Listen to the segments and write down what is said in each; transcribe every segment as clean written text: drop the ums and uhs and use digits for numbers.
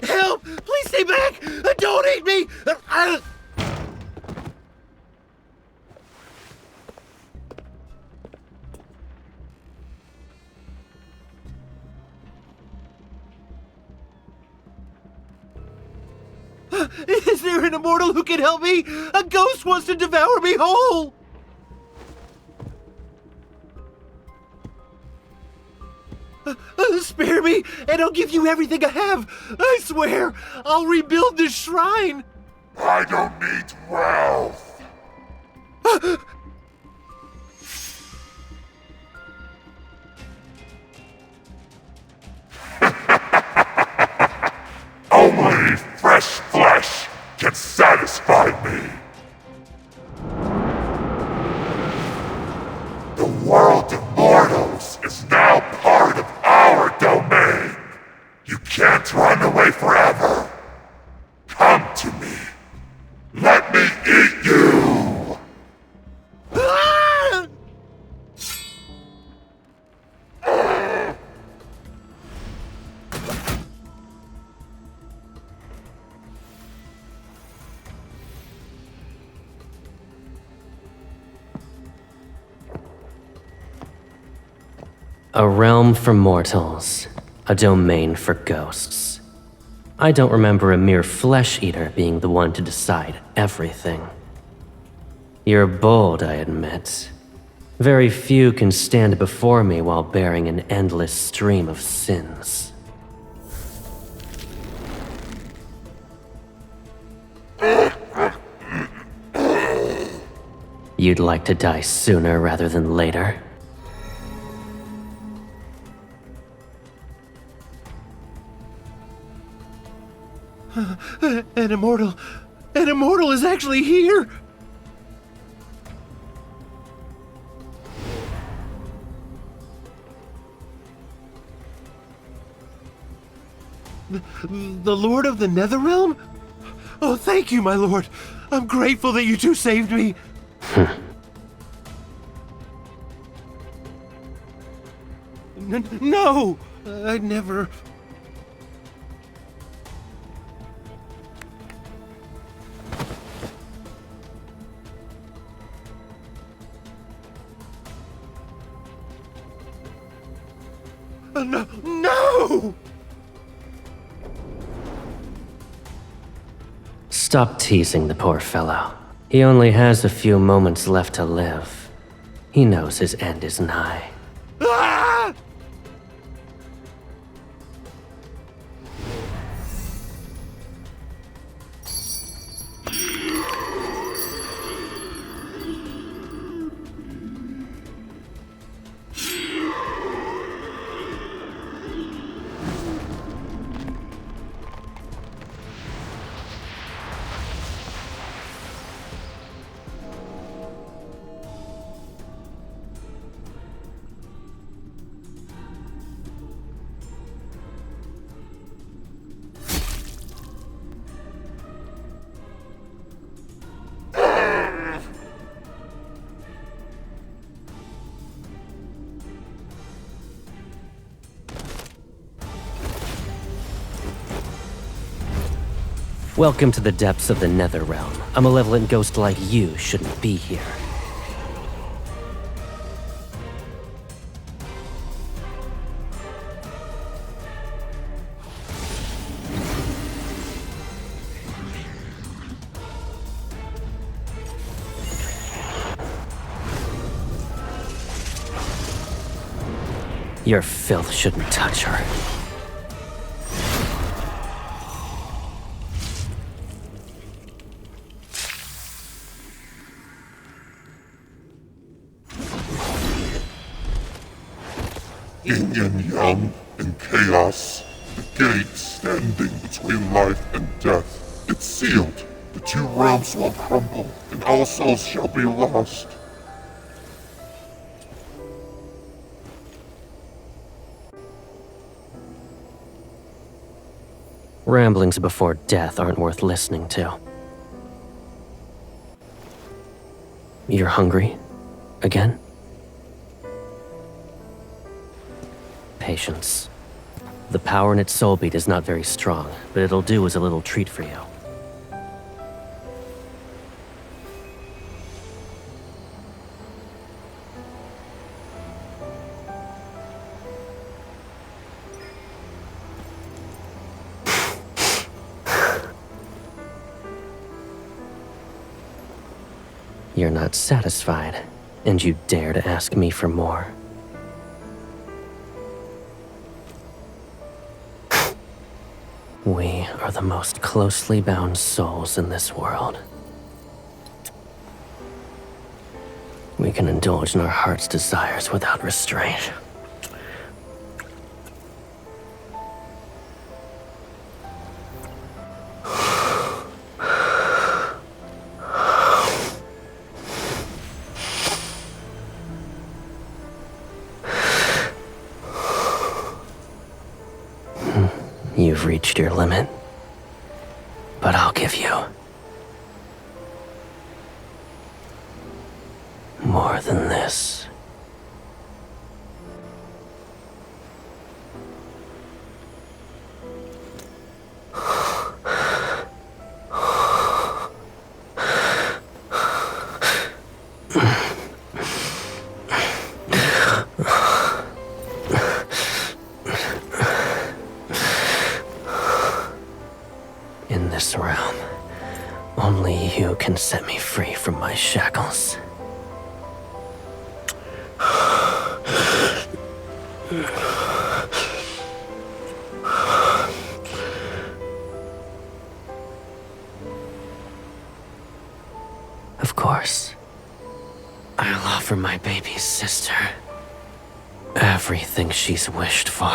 Help! Please stay back! Don't eat me! Is there an immortal who can help me? A ghost wants to devour me whole! Spare me, and I'll give you everything I have. I swear, I'll rebuild this shrine. I don't need wealth. Only fresh flesh can satisfy me. The world of mortals is now part of our domain. You can't run away forever. Come to me. Let me eat you! Ah! A realm for mortals, a domain for ghosts. I don't remember a mere flesh-eater being the one to decide everything. You're bold, I admit. Very few can stand before me while bearing an endless stream of sins. You'd like to die sooner rather than later? An immortal is actually here! The Lord of the Netherrealm? Oh, thank you, my lord. I'm grateful that you two saved me. No! I'd never... No! No! Stop teasing the poor fellow. He only has a few moments left to live. He knows his end is nigh. Ah! Welcome to the depths of the Netherrealm. A malevolent ghost like you shouldn't be here. Your filth shouldn't touch her. Yin and yang and chaos. The gate standing between life and death. It's sealed. The two realms will crumble, and all souls shall be lost. Ramblings before death aren't worth listening to. You're hungry? Again? Patience. The power in its soul beat is not very strong, but it'll do as a little treat for you. You're not satisfied, and you dare to ask me for more. We are the most closely bound souls in this world. We can indulge in our heart's desires without restraint. You've reached your limit, but I'll give you more than this. In this realm, only you can set me free from my shackles. Of course, I'll offer my baby's sister everything she's wished for.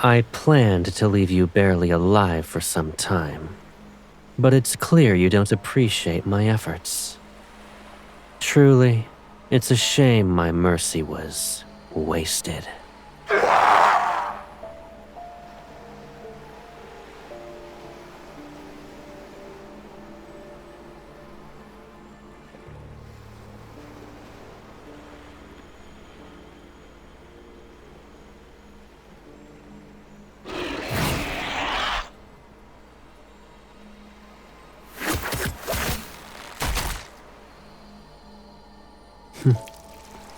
I planned to leave you barely alive for some time, but it's clear you don't appreciate my efforts. Truly, it's a shame my mercy was wasted.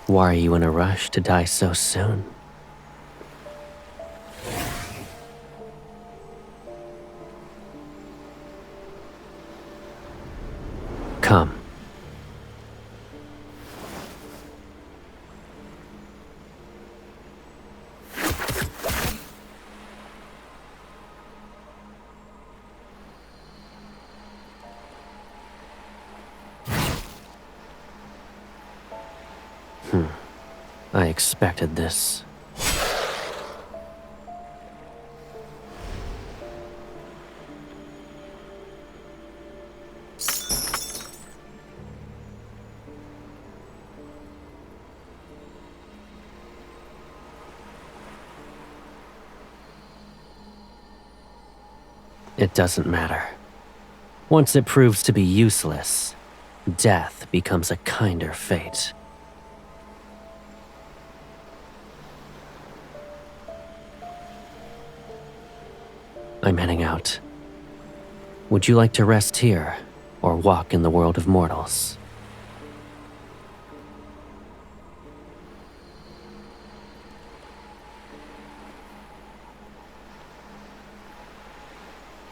Why are you in a rush to die so soon? Come. I expected this. It doesn't matter. Once it proves to be useless, death becomes a kinder fate. I'm heading out. Would you like to rest here, or walk in the world of mortals?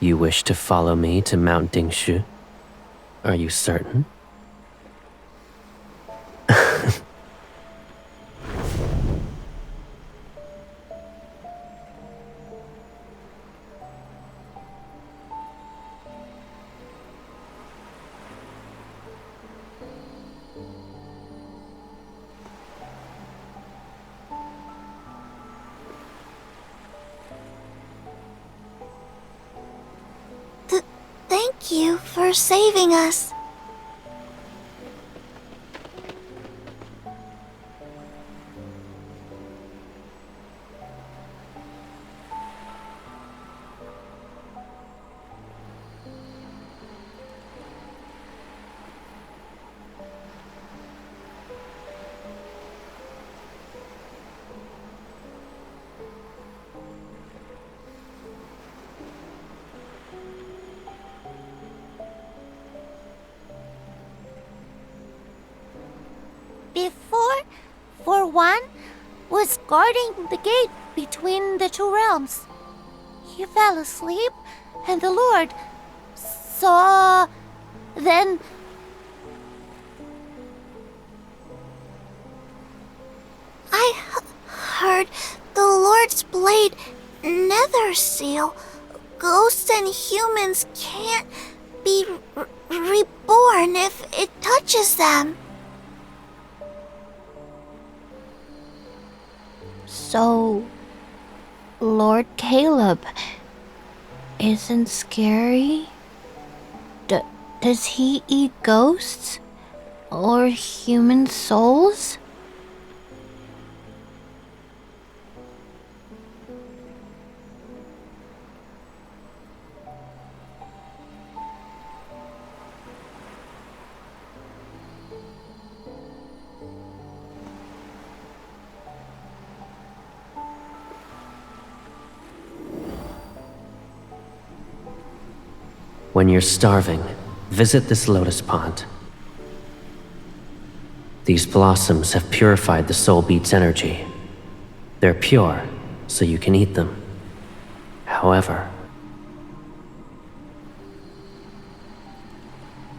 You wish to follow me to Mount Dingshu? Are you certain? Thank you for saving us. Before, for one, was guarding the gate between the two realms. He fell asleep, and the Lord saw. Then I heard the Lord's blade nether seal. Ghosts and humans can't be reborn if it touches them. So, Lord Caleb isn't scary? Does he eat ghosts? Or human souls? When you're starving, visit this lotus pond. These blossoms have purified the soul beat's energy. They're pure, so you can eat them. However,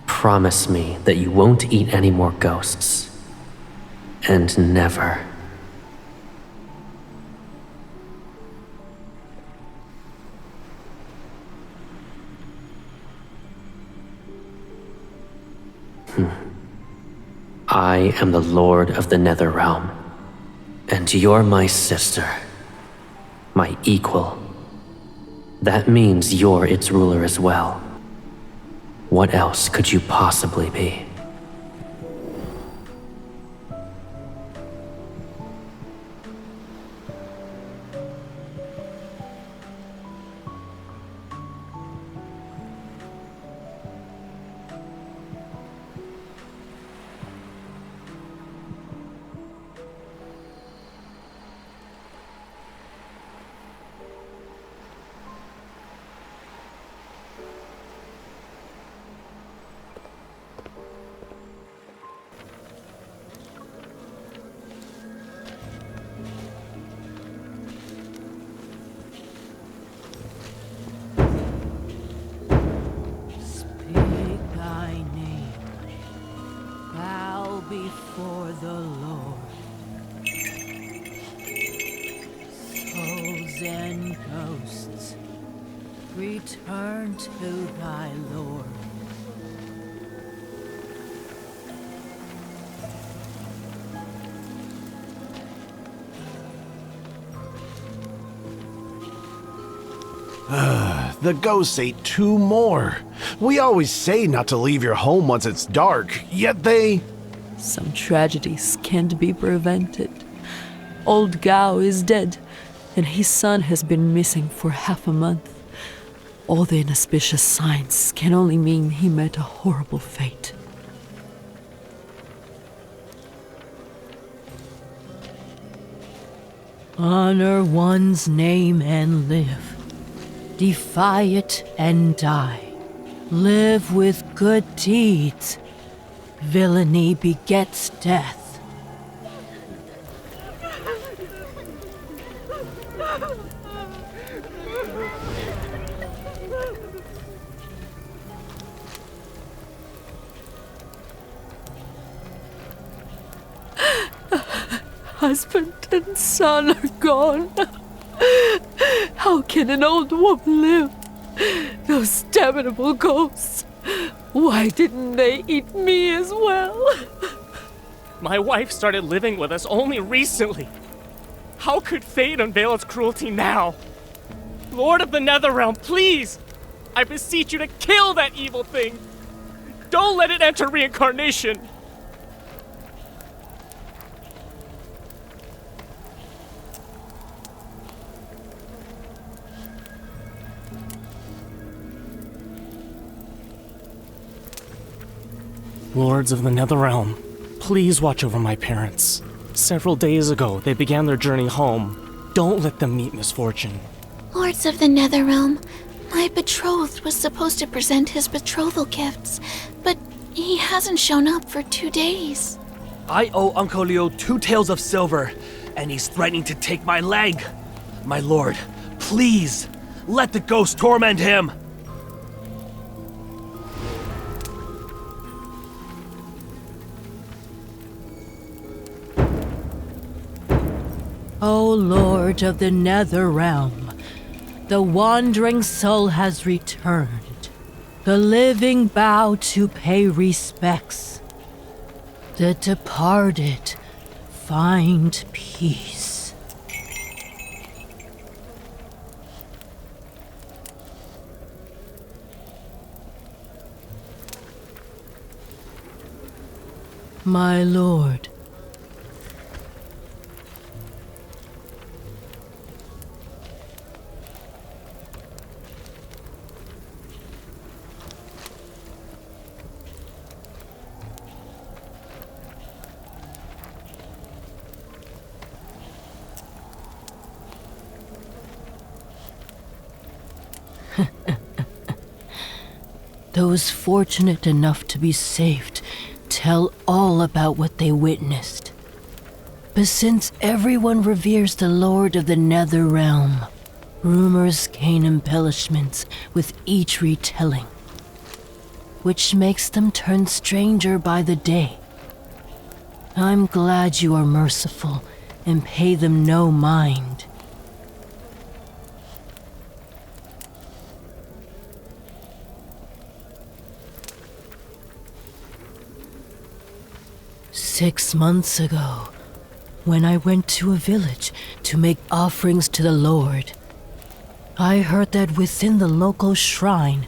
promise me that you won't eat any more ghosts. And never. I am the Lord of the Netherrealm, and you're my sister, my equal. That means you're its ruler as well. What else could you possibly be? Before the Lord, souls and ghosts, return to thy Lord. The ghosts ate 2 more. We always say not to leave your home once it's dark, yet they... Some tragedies can't be prevented. Old Gao is dead, and his son has been missing for half a month. All the inauspicious signs can only mean he met a horrible fate. Honor one's name and live. Defy it and die. Live with good deeds. Villainy begets death. Husband and son are gone. How can an old woman live? Those damnable ghosts. Why didn't they eat me as well? My wife started living with us only recently. How could fate unveil its cruelty now? Lord of the Netherrealm, please! I beseech you to kill that evil thing! Don't let it enter reincarnation! Lords of the Netherrealm, please watch over my parents. Several days ago, they began their journey home. Don't let them meet misfortune. Lords of the Netherrealm, my betrothed was supposed to present his betrothal gifts, but he hasn't shown up for 2 days. I owe Uncle Leo 2 taels of silver, and he's threatening to take my leg. My lord, please, let the ghost torment him. O Lord of the Netherrealm, the wandering soul has returned. The living bow to pay respects. The departed find peace. My lord, those fortunate enough to be saved tell all about what they witnessed. But since everyone reveres the Lord of the Netherrealm, rumors gain embellishments with each retelling, which makes them turn stranger by the day. I'm glad you are merciful and pay them no mind. "6 months ago, when I went to a village to make offerings to the Lord, I heard that within the local shrine..."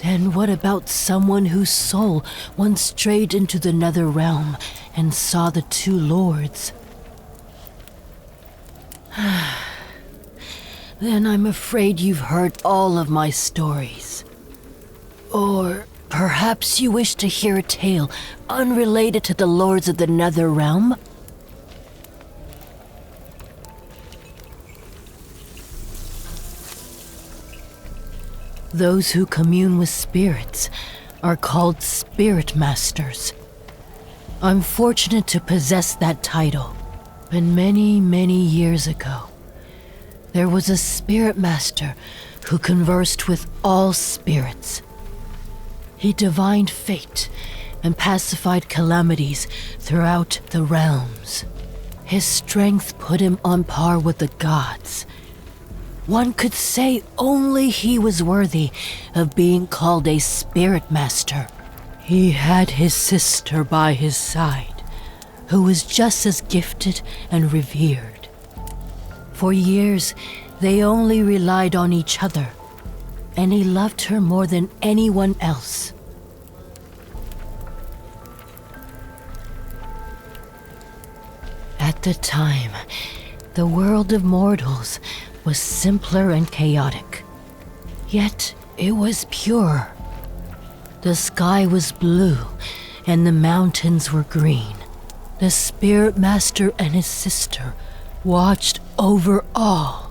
Then what about someone whose soul once strayed into the Netherrealm and saw the 2 lords? Then I'm afraid you've heard all of my stories. Or perhaps you wish to hear a tale unrelated to the Lords of the Netherrealm? Those who commune with spirits are called Spirit Masters. I'm fortunate to possess that title. But many, many years ago, there was a Spirit Master who conversed with all spirits. He divined fate and pacified calamities throughout the realms. His strength put him on par with the gods. One could say only he was worthy of being called a Spirit Master. He had his sister by his side, who was just as gifted and revered. For years, they only relied on each other, and he loved her more than anyone else. At the time, The world of mortals was simpler and chaotic. Yet it was pure. The sky was blue, and the mountains were green. The Spirit Master and his sister watched over all.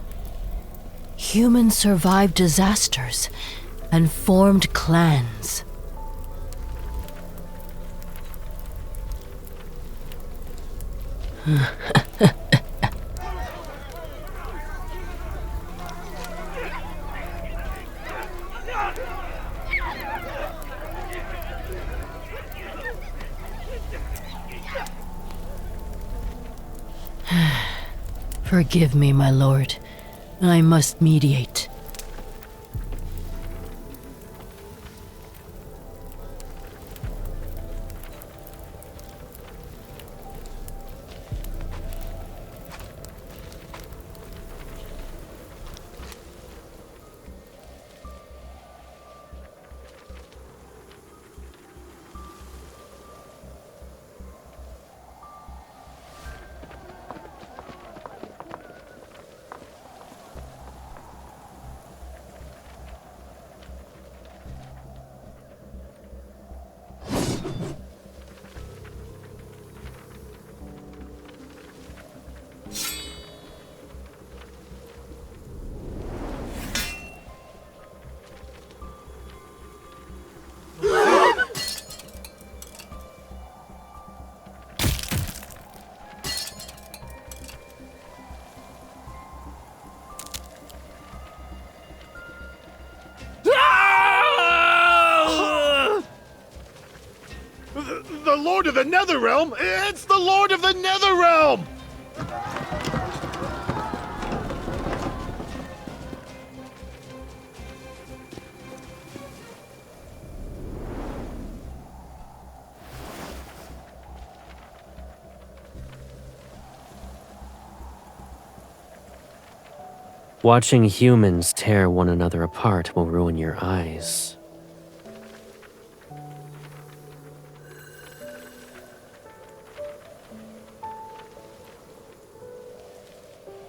Humans survived disasters and formed clans. Forgive me, my lord. I must mediate. The Lord of the Netherrealm? It's the Lord of the Netherrealm! Watching humans tear one another apart will ruin your eyes.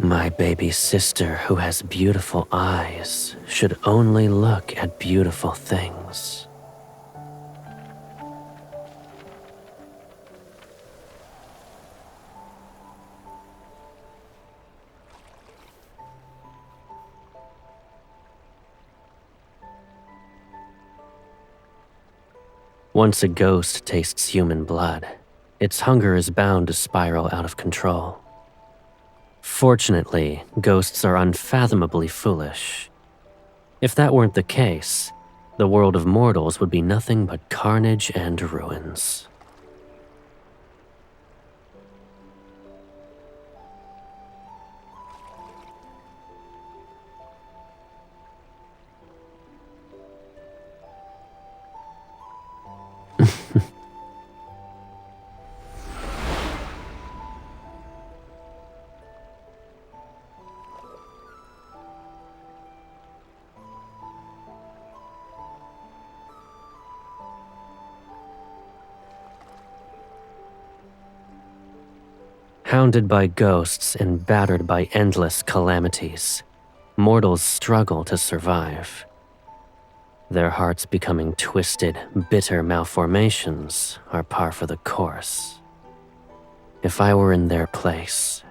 My baby sister, who has beautiful eyes, should only look at beautiful things. Once a ghost tastes human blood, its hunger is bound to spiral out of control. Fortunately, ghosts are unfathomably foolish. If that weren't the case, the world of mortals would be nothing but carnage and ruins. Hounded by ghosts and battered by endless calamities, mortals struggle to survive. Their hearts becoming twisted, bitter malformations are par for the course. If I were in their place,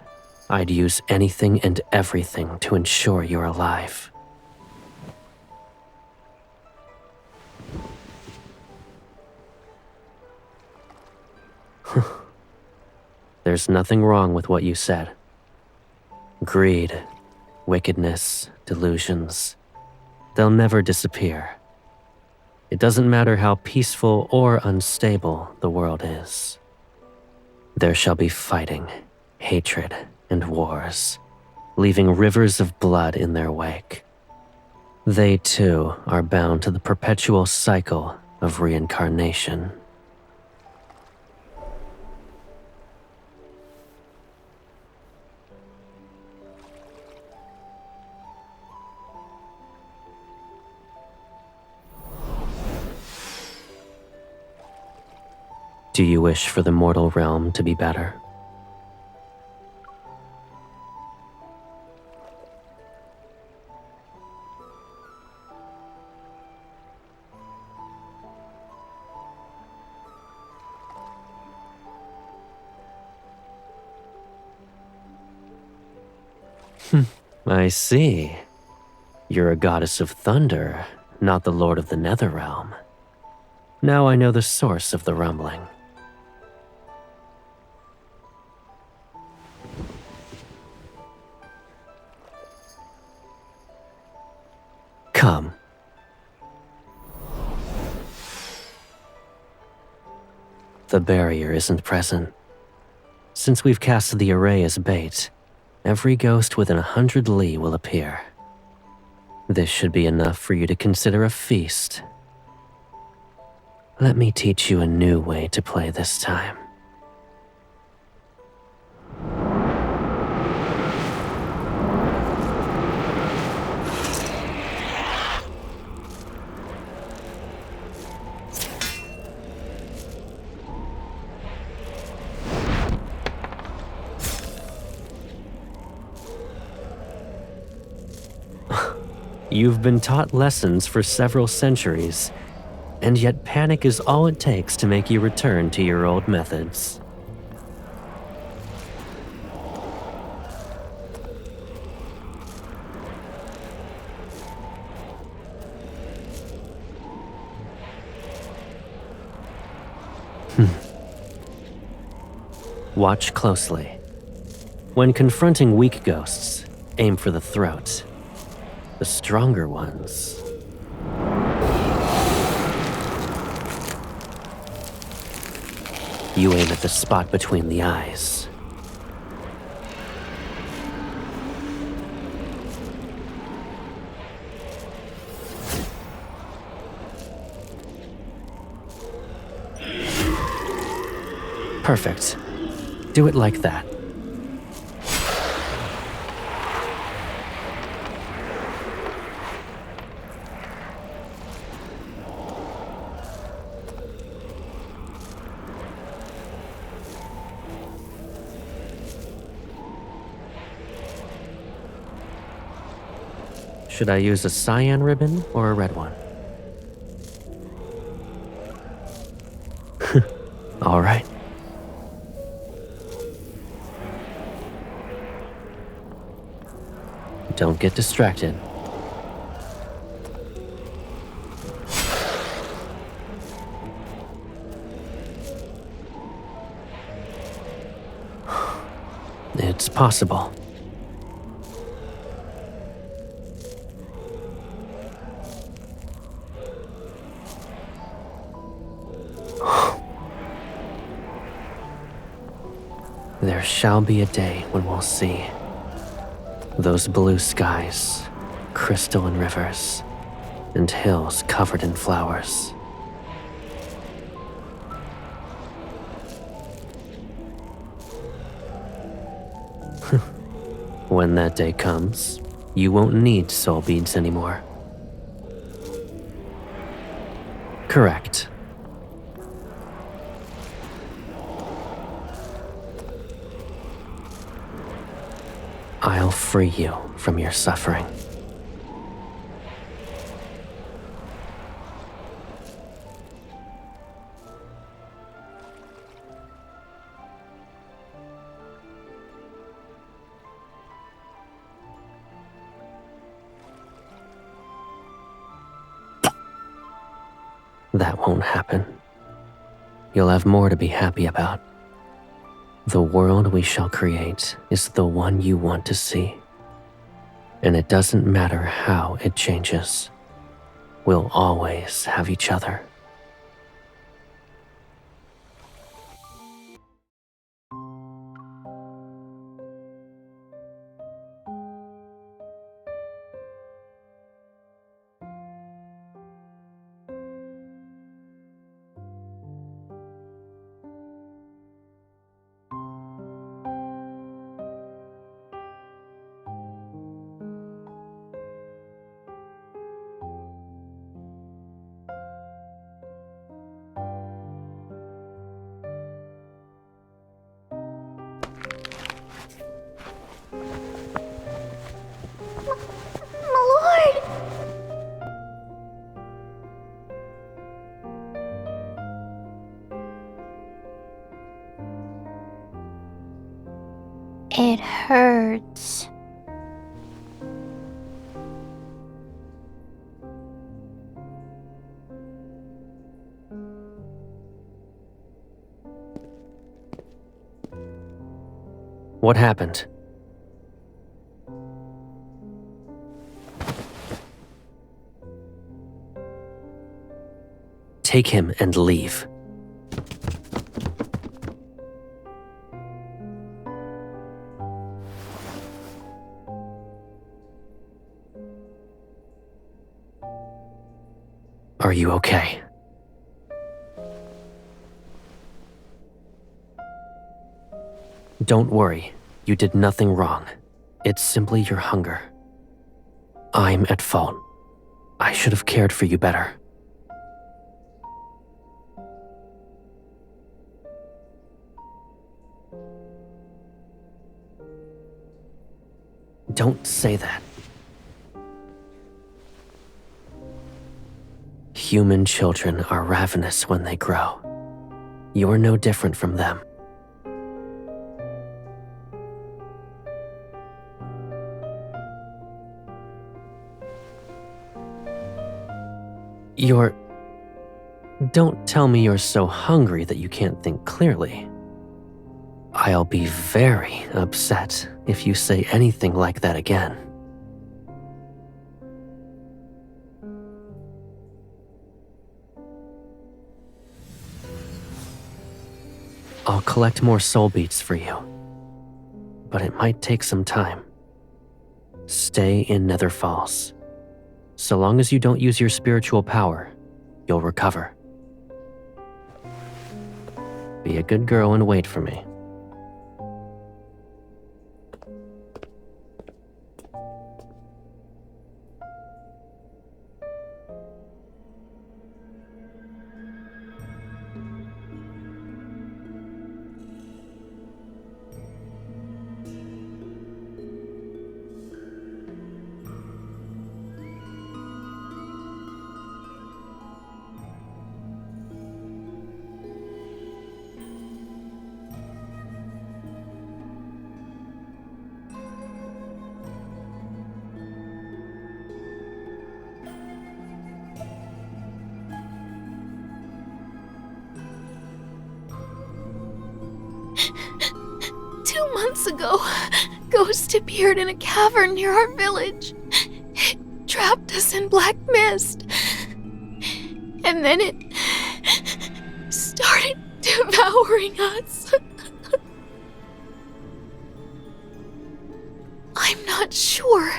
I'd use anything and everything to ensure you're alive. There's nothing wrong with what you said. Greed, wickedness, delusions, they'll never disappear. It doesn't matter how peaceful or unstable the world is. There shall be fighting, hatred, and wars, leaving rivers of blood in their wake. They too are bound to the perpetual cycle of reincarnation. Do you wish for the mortal realm to be better? I see. You're a goddess of thunder, not the lord of the Netherrealm. Now I know the source of the rumbling. Come. The barrier isn't present. Since we've cast the array as bait, every ghost within 100 li will appear. This should be enough for you to consider a feast. Let me teach you a new way to play this time. You've been taught lessons for several centuries, and yet panic is all it takes to make you return to your old methods. Watch closely. When confronting weak ghosts, aim for the throat. The stronger ones. You aim at the spot between the eyes. Perfect. Do it like that. Should I use a cyan ribbon or a red one? All right. Don't get distracted. It's possible. There shall be a day when we'll see. Those blue skies, crystalline rivers, and hills covered in flowers. When that day comes, you won't need soul beads anymore. Correct. I'll free you from your suffering. That won't happen. You'll have more to be happy about. The world we shall create is the one you want to see. And it doesn't matter how it changes. We'll always have each other. It hurts. What happened? Take him and leave. Are you okay? Don't worry, you did nothing wrong. It's simply your hunger. I'm at fault. I should have cared for you better. Don't say that. Human children are ravenous when they grow. You're no different from them. Don't tell me you're so hungry that you can't think clearly. I'll be very upset if you say anything like that again. I'll collect more soul beats for you, but it might take some time. Stay in Nether Falls. So long as you don't use your spiritual power, you'll recover. Be a good girl and wait for me. Months ago, Ghost appeared in a cavern near our village. It trapped us in black mist. And then it started devouring us. I'm not sure.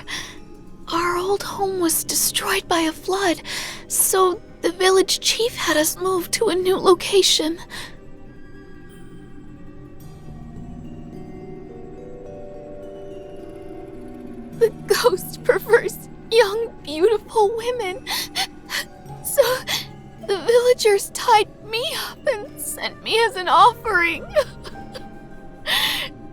Our old home was destroyed by a flood, so the village chief had us move to a new location. The ghost prefers young, beautiful women. So the villagers tied me up and sent me as an offering.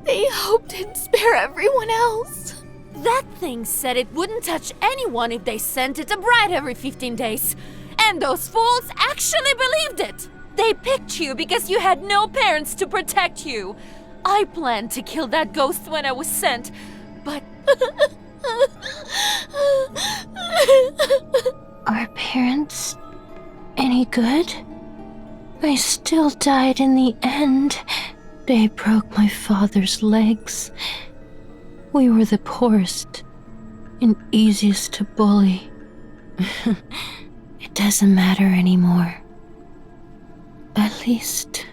They hoped it'd spare everyone else. That thing said it wouldn't touch anyone if they sent it a bride every 15 days. And those fools actually believed it. They picked you because you had no parents to protect you. I planned to kill that ghost when I was sent, but... Are parents any good? I still died in the end. They broke my father's legs. We were the poorest and easiest to bully. It doesn't matter anymore. At least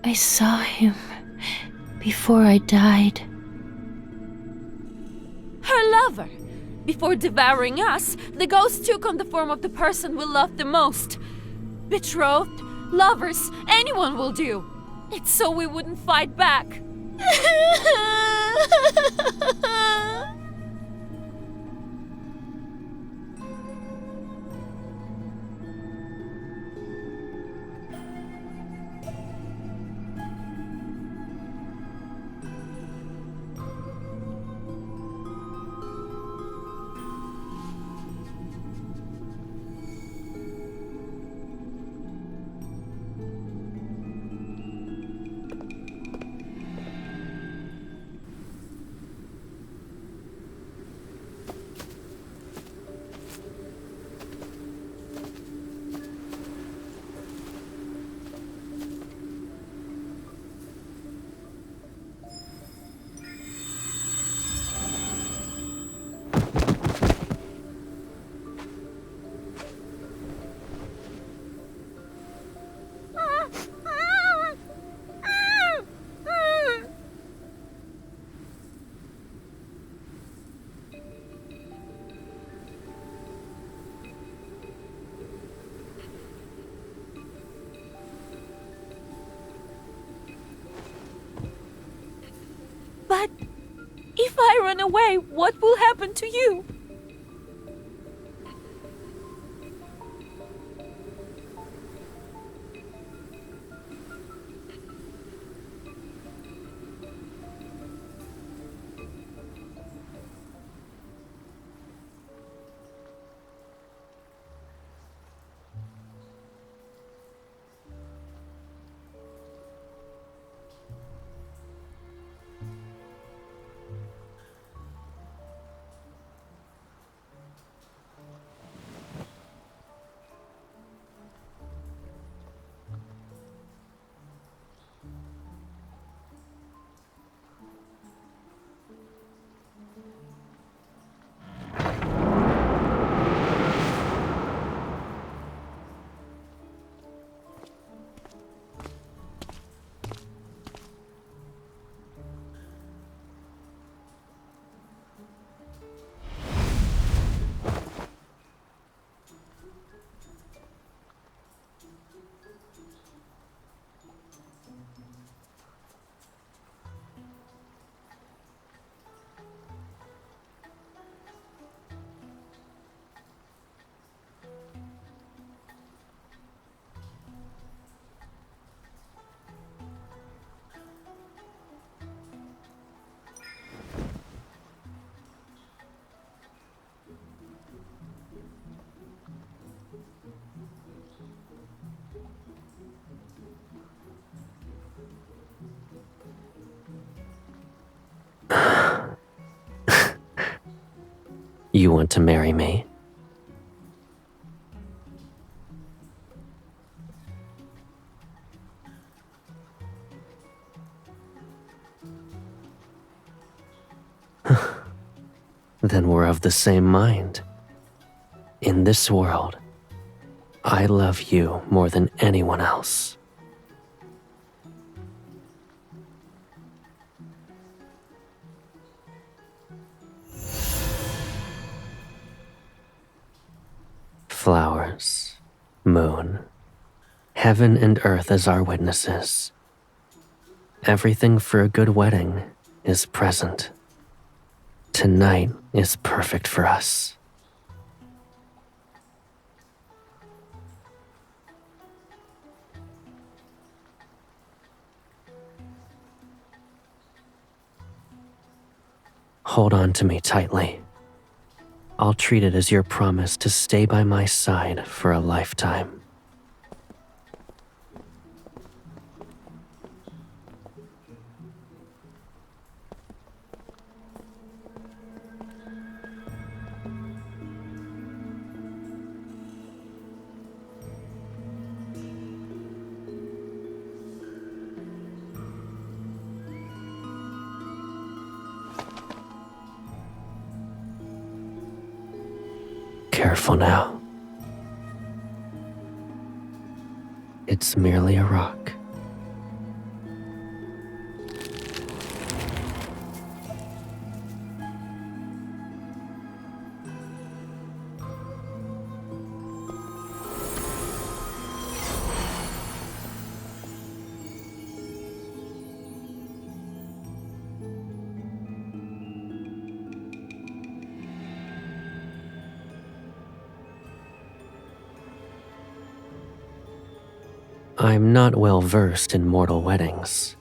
I saw him before I died. Her lover. Before devouring us, the ghost took on the form of the person we loved the most. Betrothed, lovers, anyone will do. It's so we wouldn't fight back. If I run away, what will happen to you? You want to marry me? Then we're of the same mind. In this world, I love you more than anyone else. Flowers, moon, heaven and earth as our witnesses. Everything for a good wedding is present. Tonight is perfect for us. Hold on to me tightly. I'll treat it as your promise to stay by my side for a lifetime. Careful now. It's merely a rock. I'm not well versed in mortal weddings,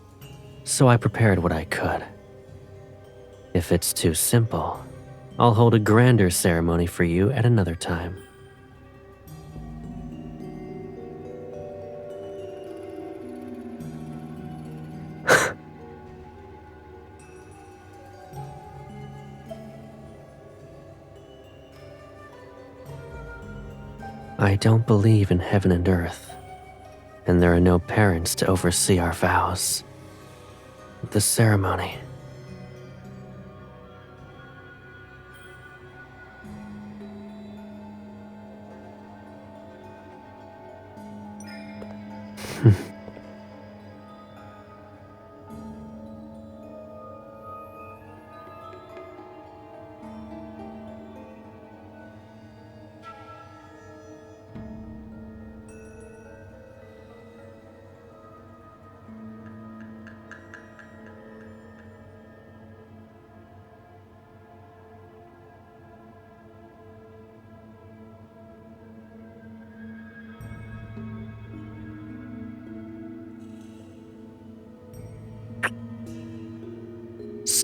so I prepared what I could. If it's too simple, I'll hold a grander ceremony for you at another time. I don't believe in heaven and earth, and there are no parents to oversee our vows. The ceremony.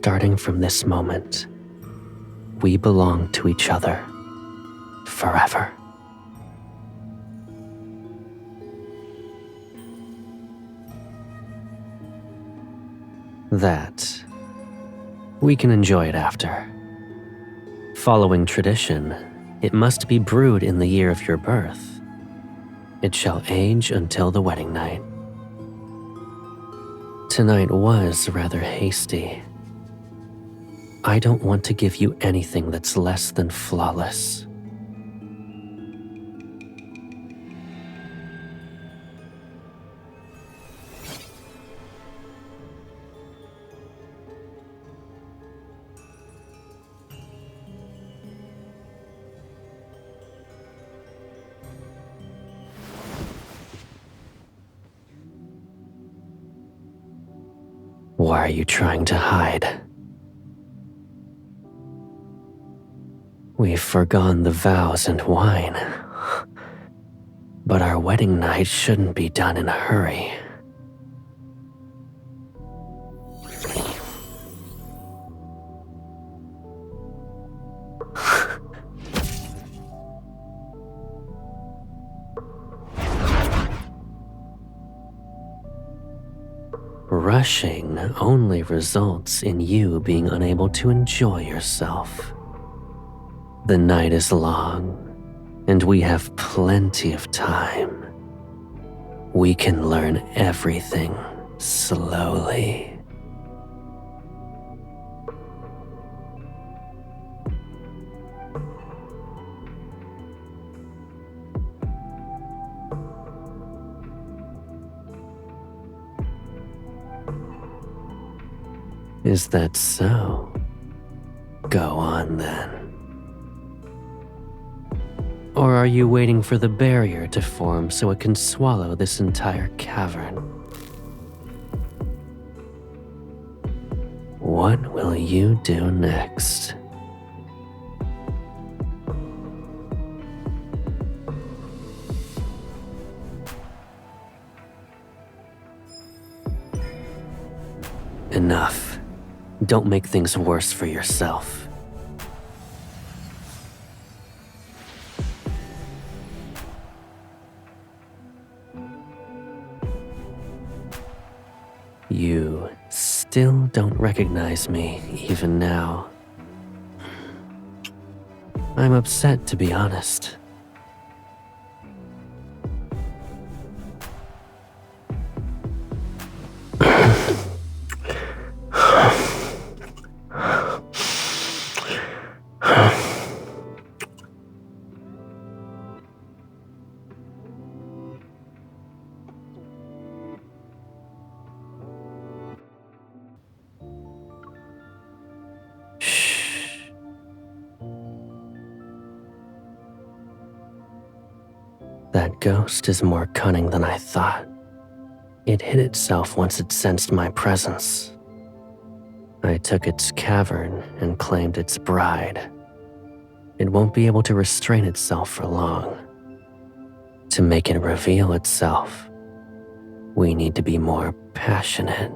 starting from this moment, we belong to each other forever. That, we can enjoy it after. Following tradition, it must be brewed in the year of your birth. It shall age until the wedding night. Tonight was rather hasty. I don't want to give you anything that's less than flawless. Why are you trying to hide? We've forgone the vows and wine. But our wedding night shouldn't be done in a hurry. Rushing only results in you being unable to enjoy yourself. The night is long, and we have plenty of time. We can learn everything slowly. Is that so? Go on then. Or are you waiting for the barrier to form so it can swallow this entire cavern? What will you do next? Enough. Don't make things worse for yourself. You still don't recognize me, even now. I'm upset, to be honest. That ghost is more cunning than I thought. It hid itself once it sensed my presence. I took its cavern and claimed its bride. It won't be able to restrain itself for long. To make it reveal itself, we need to be more passionate.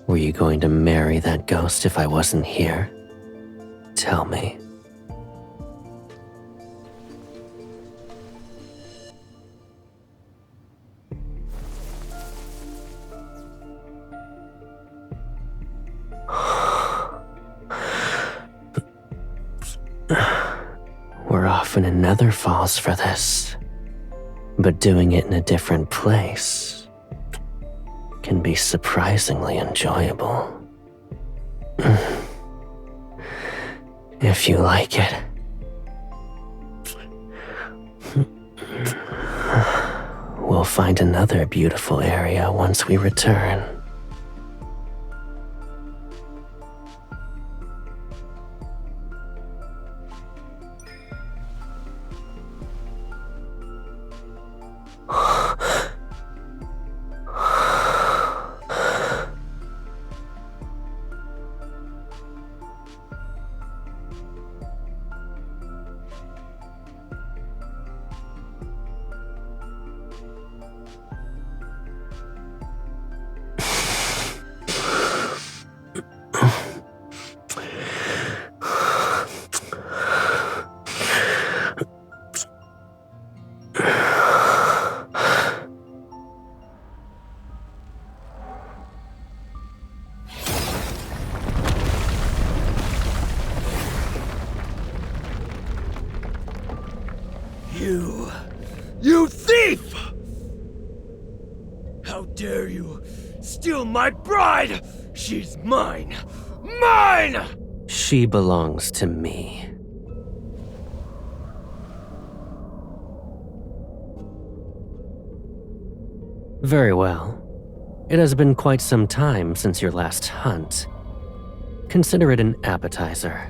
Were you going to marry that ghost if I wasn't here? Tell me. We're often in Nether Falls for this, but doing it in a different place can be surprisingly enjoyable. If you like it. We'll find another beautiful area once we return. steal my bride! She's mine! Mine! She belongs to me. Very well. It has been quite some time since your last hunt. Consider it an appetizer.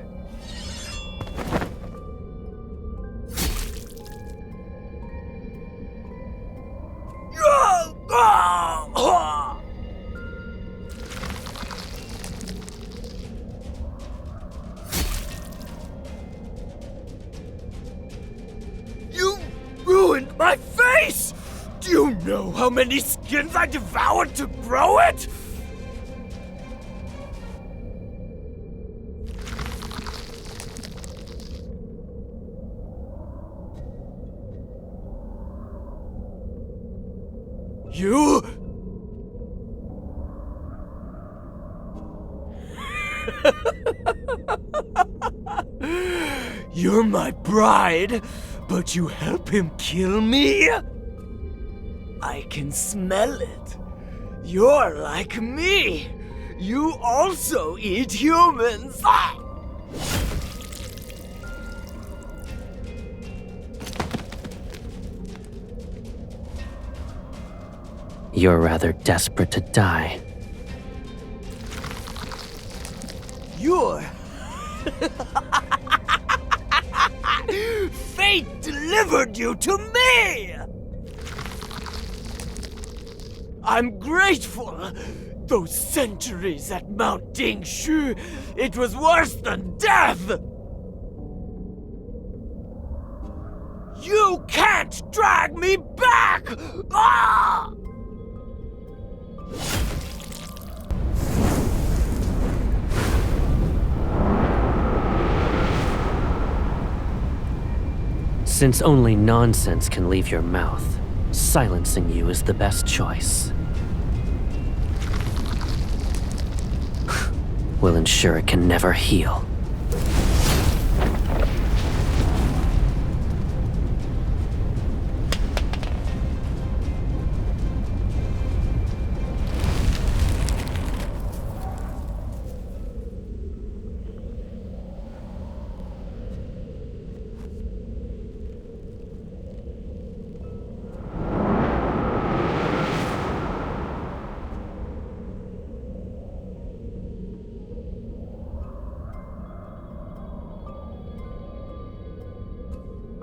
You ruined my face! Do you know how many skins I devoured to grow it? You? You're my bride, but you help him kill me? I can smell it. You're like me. You also eat humans. Ah! You're rather desperate to die. You're... Fate delivered you to me! I'm grateful. Those centuries at Mount Dingshu, it was worse than death! You can't drag me back! Ah! Since only nonsense can leave your mouth, silencing you is the best choice. Will ensure it can never heal.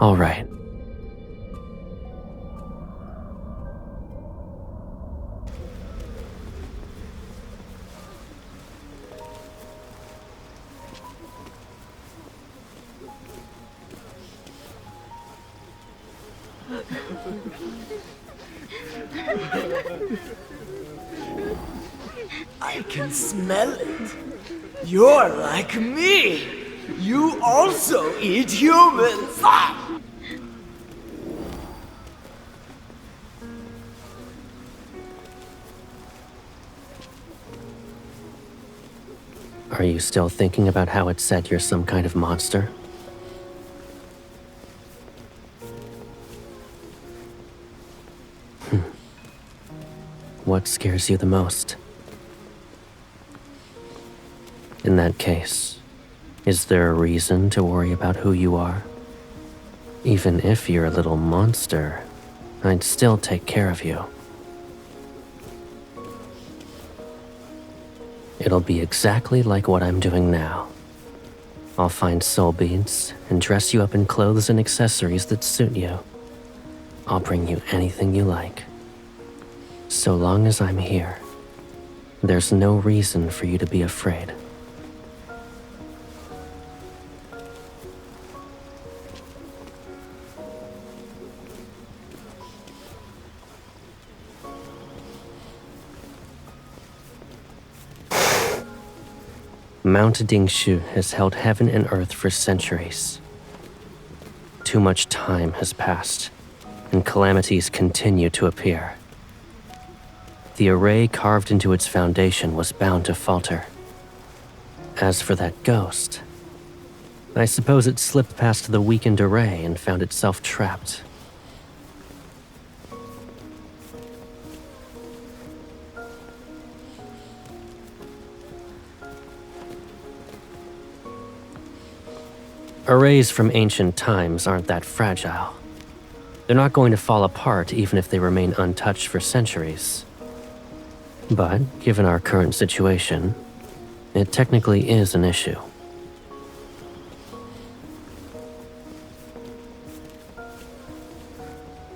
All right. I can smell it. You're like me. You also eat humans. Ah! Are you still thinking about how it said you're some kind of monster? What scares you the most? In that case, is there a reason to worry about who you are? Even if you're a little monster, I'd still take care of you. It'll be exactly like what I'm doing now. I'll find soul beads and dress you up in clothes and accessories that suit you. I'll bring you anything you like. So long as I'm here, there's no reason for you to be afraid. Mount Dingshu has held heaven and earth for centuries. Too much time has passed, and calamities continue to appear. The array carved into its foundation was bound to falter. As for that ghost, I suppose it slipped past the weakened array and found itself trapped. Arrays from ancient times aren't that fragile. They're not going to fall apart even if they remain untouched for centuries. But, given our current situation, it technically is an issue.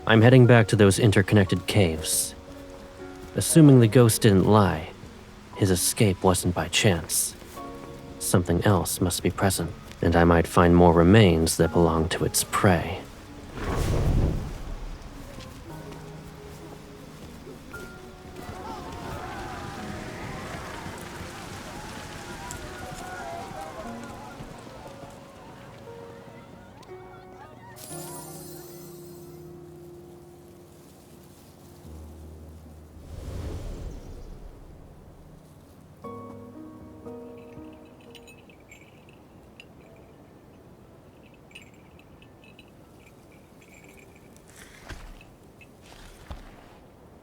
I'm heading back to those interconnected caves. Assuming the ghost didn't lie, his escape wasn't by chance. Something else must be present, and I might find more remains that belong to its prey.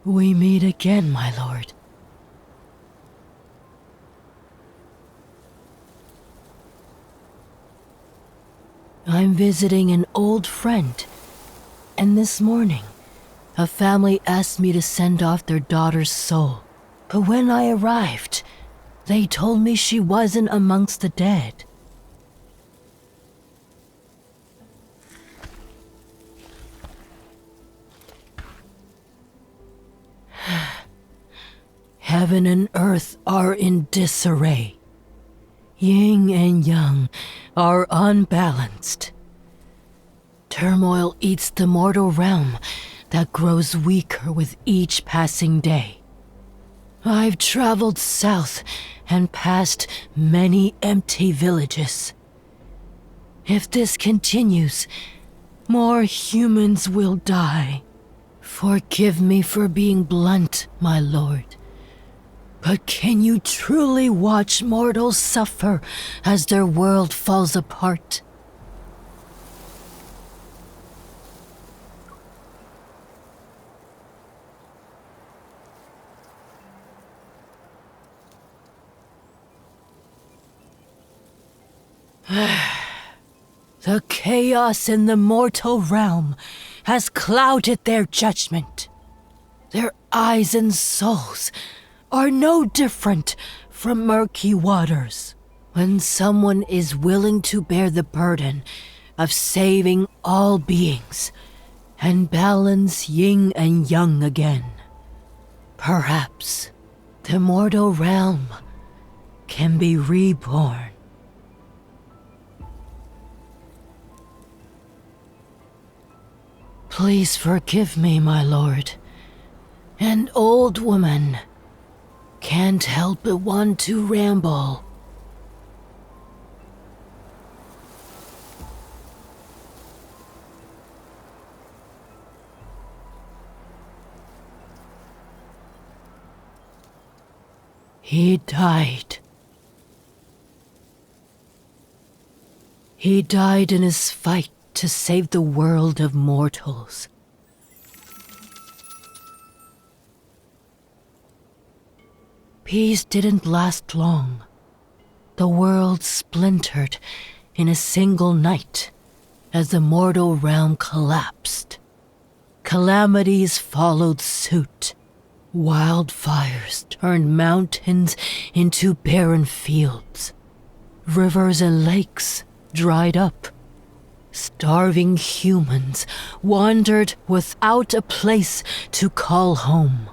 We meet again, my lord. I'm visiting an old friend, and this morning, a family asked me to send off their daughter's soul. But when I arrived, they told me she wasn't amongst the dead. Heaven and earth are in disarray. Ying and Yang are unbalanced. Turmoil eats the mortal realm that grows weaker with each passing day. I've traveled south and past many empty villages. If this continues, more humans will die. Forgive me for being blunt, my lord. But can you truly watch mortals suffer as their world falls apart? The chaos in the mortal realm has clouded their judgment. Their eyes and souls are no different from murky waters. When someone is willing to bear the burden of saving all beings and balance yin and yang again, perhaps the mortal realm can be reborn. Please forgive me, my lord. An old woman can't help but want to ramble. He died. He died in his fight to save the world of mortals. Peace didn't last long. The world splintered in a single night as the mortal realm collapsed. Calamities followed suit. Wildfires turned mountains into barren fields. Rivers and lakes dried up. Starving humans wandered without a place to call home.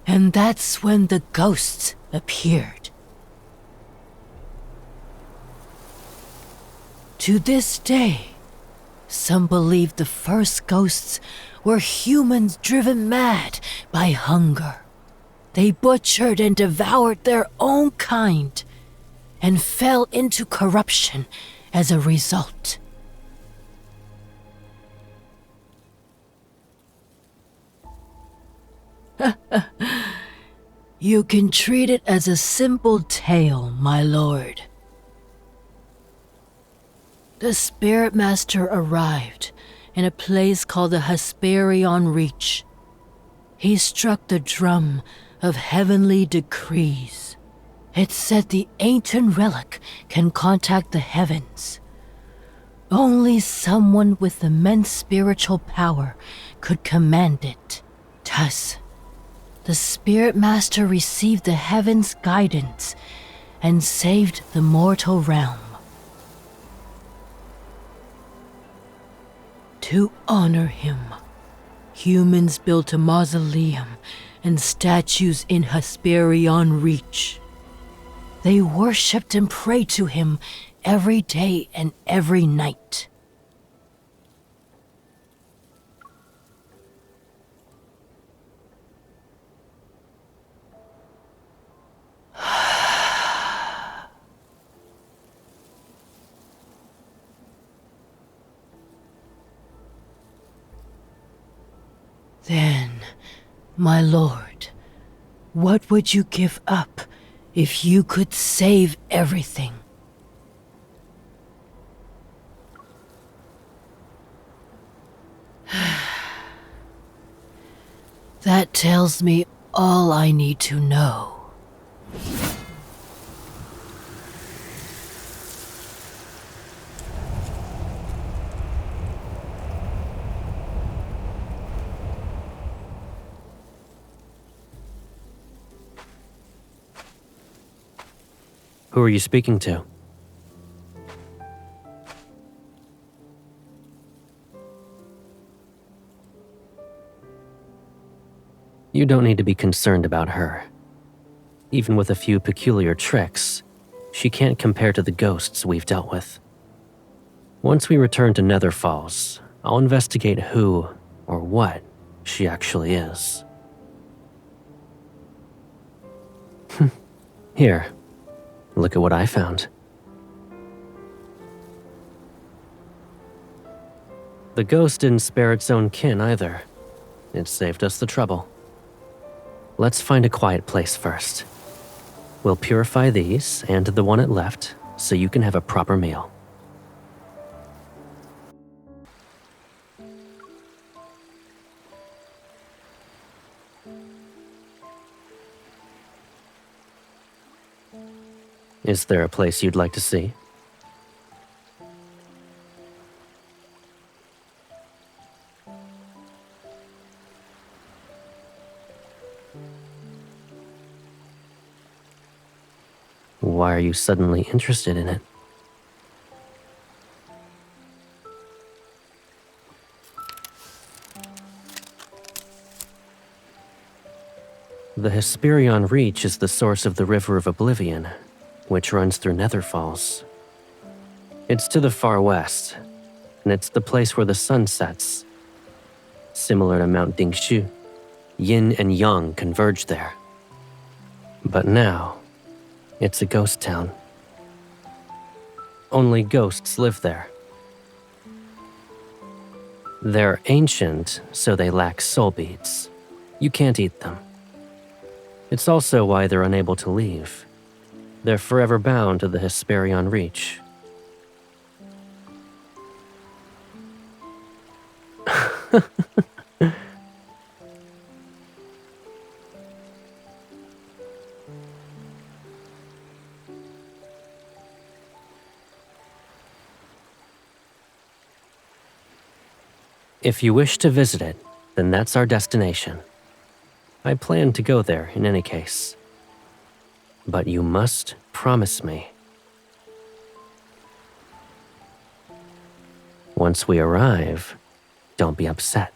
And that's when the ghosts appeared. To this day, some believe the first ghosts were humans driven mad by hunger. They butchered and devoured their own kind and fell into corruption as a result. You can treat it as a simple tale, my lord. The Spirit Master arrived in a place called the Hesperion Reach. He struck the drum of heavenly decrees. It said the ancient relic can contact the heavens. Only someone with immense spiritual power could command it. Thus, the Spirit Master received the heaven's guidance and saved the mortal realm. To honor him, humans built a mausoleum and statues in Hesperion Reach. They worshipped and prayed to him every day and every night. Then, my lord, what would you give up if you could save everything? That tells me all I need to know. Who are you speaking to? You don't need to be concerned about her. Even with a few peculiar tricks, she can't compare to the ghosts we've dealt with. Once we return to Nether Falls, I'll investigate who or what she actually is. Here, look at what I found. The ghost didn't spare its own kin either. It saved us the trouble. Let's find a quiet place first. We'll purify these and the one it left so you can have a proper meal. Is there a place you'd like to see? Why are you suddenly interested in it? The Hesperion Reach is the source of the River of Oblivion, which runs through Nether Falls. It's to the far west, and it's the place where the sun sets. Similar to Mount Dingshu, Yin and Yang converge there. But now, it's a ghost town. Only ghosts live there. They're ancient, so they lack soul beads. You can't eat them. It's also why they're unable to leave. They're forever bound to the Hesperion Reach. If you wish to visit it, then that's our destination. I plan to go there in any case. But you must promise me. Once we arrive, don't be upset.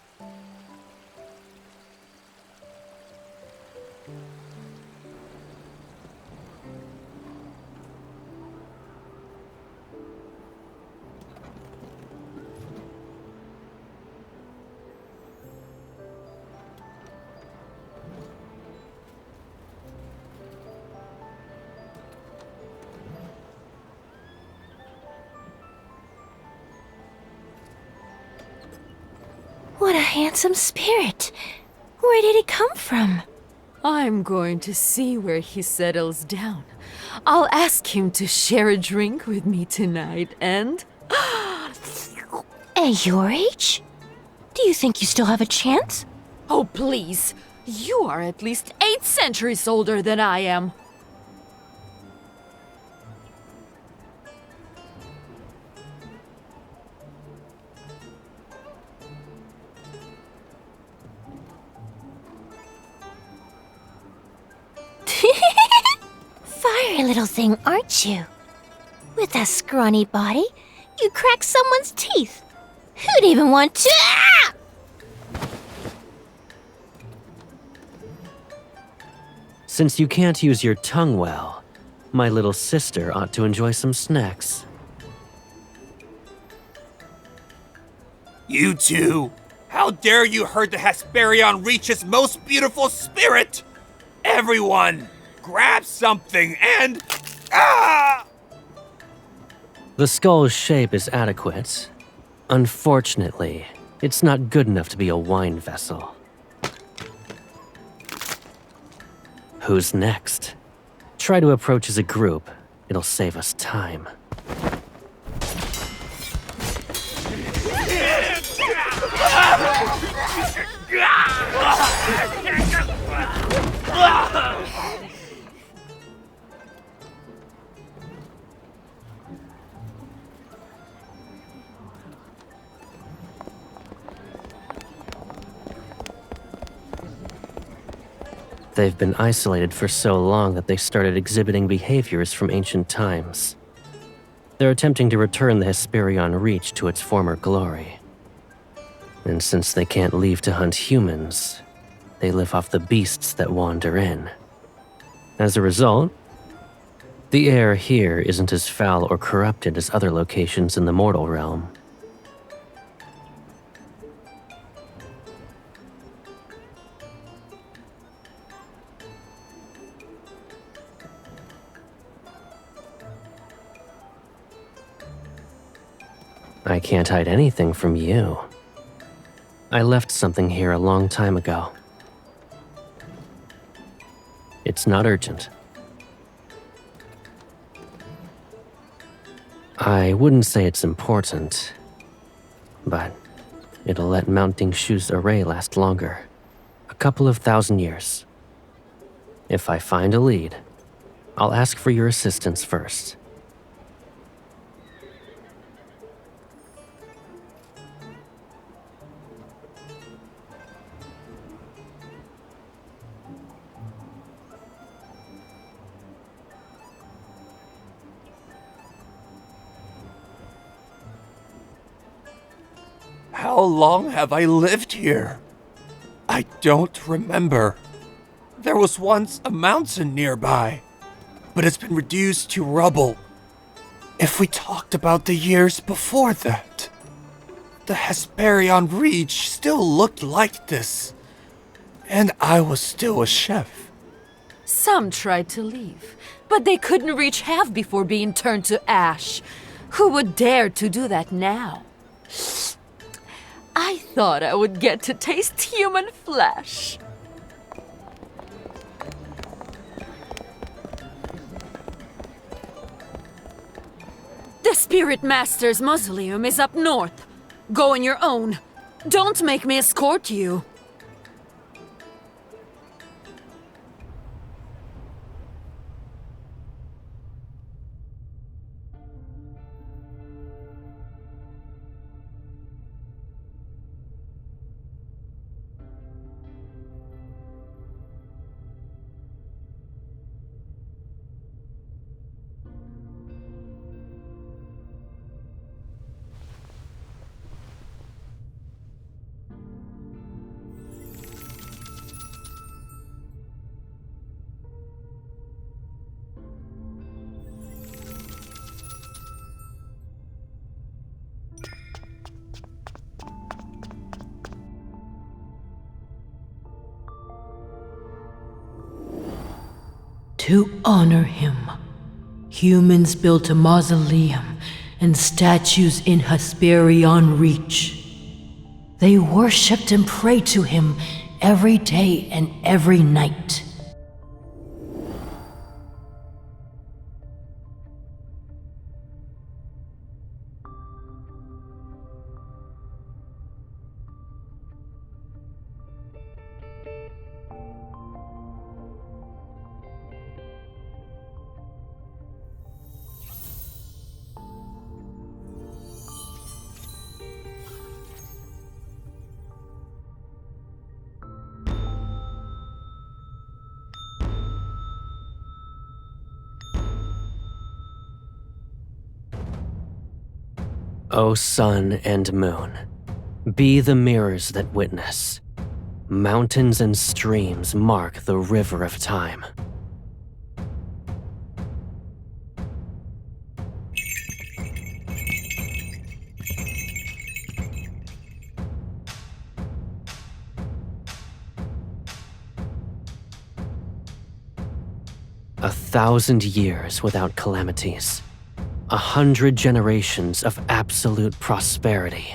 What a handsome spirit. Where did he come from? I'm going to see where he settles down. I'll ask him to share a drink with me tonight and... At your age? Do you think you still have a chance? Oh, please. You are at least 8 centuries older than I am. little thing, aren't you? With a scrawny body, you crack someone's teeth. Who'd even want to... Ah! Since you can't use your tongue well, my little sister ought to enjoy some snacks. You two! How dare you hurt the Hesperion Reach's most beautiful spirit! Everyone, grab something and... Ah! The skull's shape is adequate. Unfortunately, it's not good enough to be a wine vessel. Who's next? Try to approach as a group. It'll save us time. They've been isolated for so long that they started exhibiting behaviors from ancient times. They're attempting to return the Hesperion Reach to its former glory. And since they can't leave to hunt humans, they live off the beasts that wander in. As a result, the air here isn't as foul or corrupted as other locations in the mortal realm. I can't hide anything from you. I left something here a long time ago. It's not urgent. I wouldn't say it's important, but it'll let mounting Shu's array last longer. A couple of 1,000 years. If I find a lead, I'll ask for your assistance first. How long have I lived here? I don't remember. There was once a mountain nearby, but it's been reduced to rubble. If we talked about the years before that, the Hesperion Reach still looked like this, and I was still a chef. Some tried to leave, but they couldn't reach half before being turned to ash. Who would dare to do that now? I thought I would get to taste human flesh. The Spirit Master's mausoleum is up north. Go on your own. Don't make me escort you. To honor him, humans built a mausoleum and statues in Hesperion Reach. They worshipped and prayed to him every day and every night. O sun and moon, be the mirrors that witness. Mountains and streams mark the river of time. A 1,000 years without calamities. 100 generations of absolute prosperity.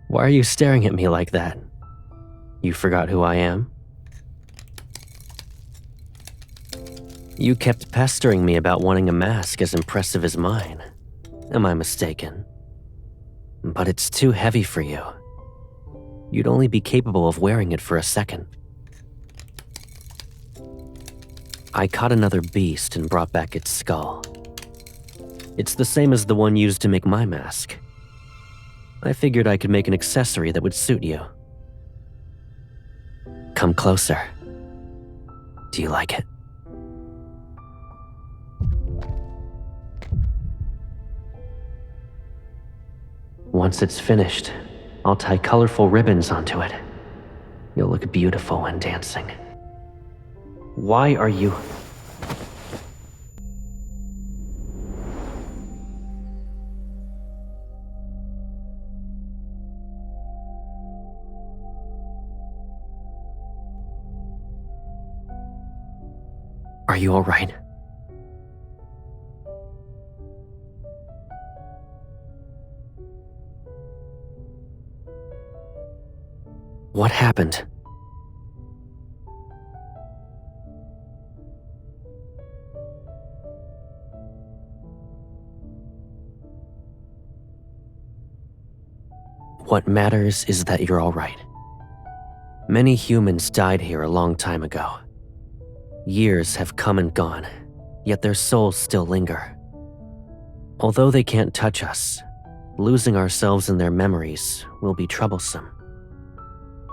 Why are you staring at me like that? You forgot who I am? You kept pestering me about wanting a mask as impressive as mine. Am I mistaken? But it's too heavy for you. You'd only be capable of wearing it for a second. I caught another beast and brought back its skull. It's the same as the one used to make my mask. I figured I could make an accessory that would suit you. Come closer. Do you like it? Once it's finished, I'll tie colorful ribbons onto it. You'll look beautiful when dancing. Why are you... Are you all right? What happened? What matters is that you're all right. Many humans died here a long time ago. Years have come and gone, yet their souls still linger. Although they can't touch us, losing ourselves in their memories will be troublesome.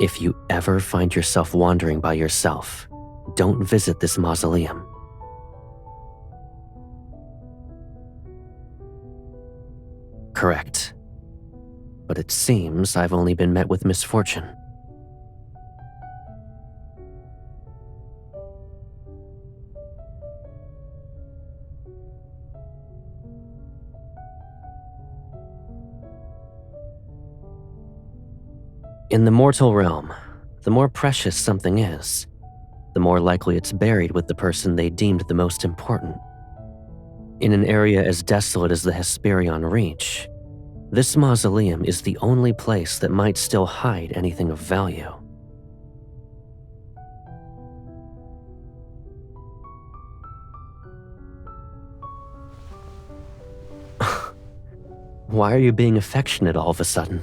If you ever find yourself wandering by yourself, don't visit this mausoleum. Correct. But it seems I've only been met with misfortune. In the mortal realm, the more precious something is, the more likely it's buried with the person they deemed the most important. In an area as desolate as the Hesperion Reach, this mausoleum is the only place that might still hide anything of value. Why are you being affectionate all of a sudden?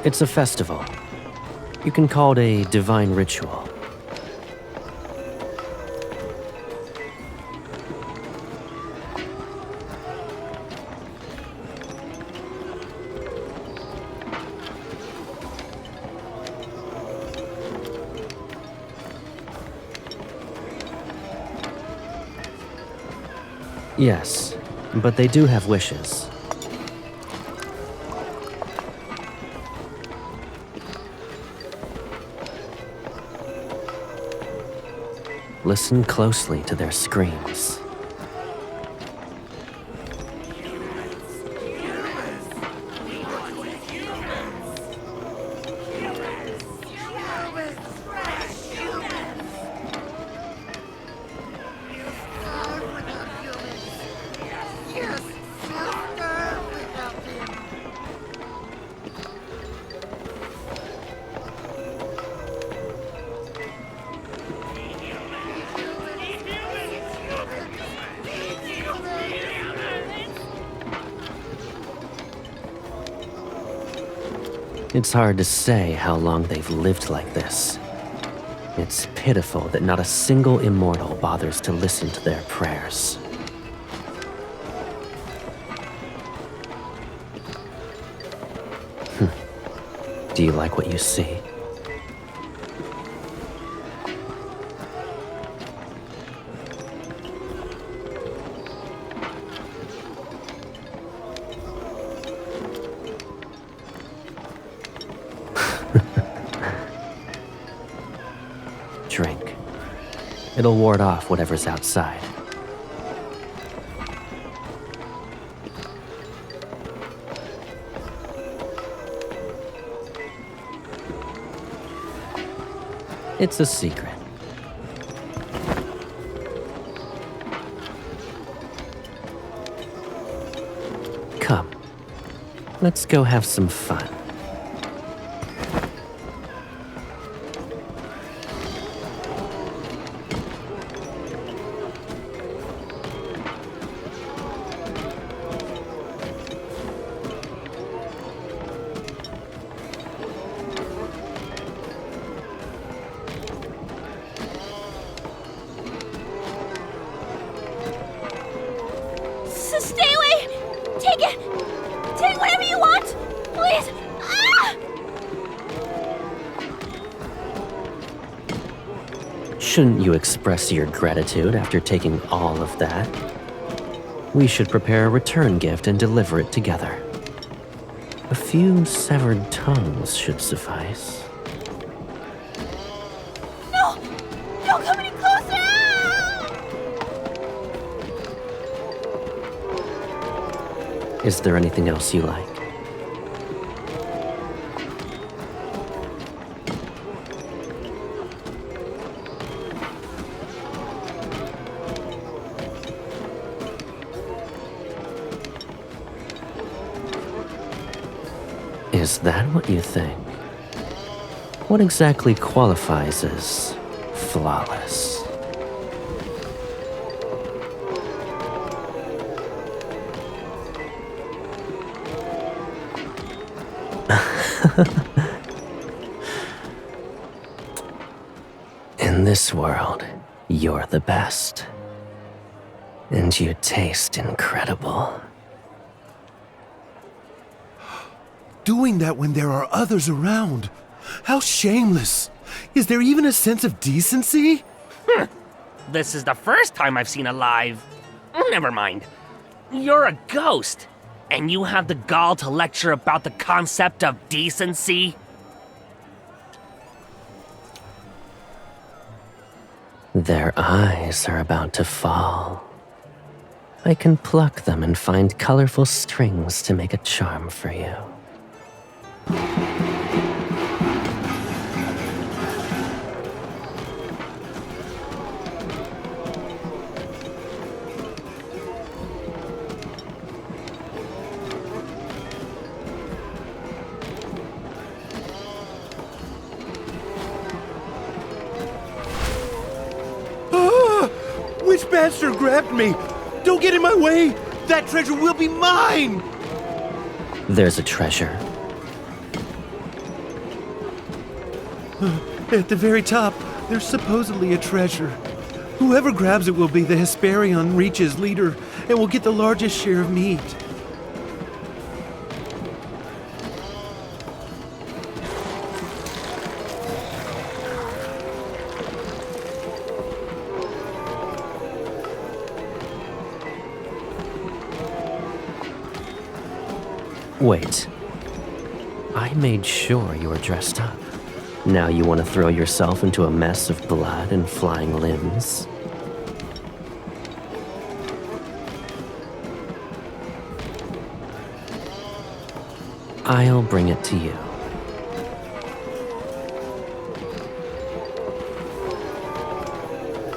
It's a festival. You can call it a divine ritual. Yes, but they do have wishes. listen closely to their screams. It's hard to say how long they've lived like this. It's pitiful that not a single immortal bothers to listen to their prayers. Do you like what you see? Drink. It'll ward off whatever's outside. It's a secret. Come, let's go have some fun. Stay away! Take it! Take whatever you want! Please! Ah! Shouldn't you express your gratitude after taking all of that? We should prepare a return gift and deliver it together. A few severed tongues should suffice. No! Don't come any closer! Ah! Is there anything else you like? Is that what you think? What exactly qualifies as flawless? In this world, you're the best. And you taste incredible. Doing that when there are others around. How shameless. Is there even a sense of decency? This is the first time I've seen a live. Never mind. You're a ghost, and you have the gall to lecture about the concept of decency? Their eyes are about to fall. I can pluck them and find colorful strings to make a charm for you. Which bastard grabbed me? Don't get in my way! That treasure will be mine! There's a treasure. At the very top, there's supposedly a treasure. Whoever grabs it will be the Hesperion Reach's leader and will get the largest share of meat. Wait. I made sure you were dressed up. Now you want to throw yourself into a mess of blood and flying limbs? I'll bring it to you.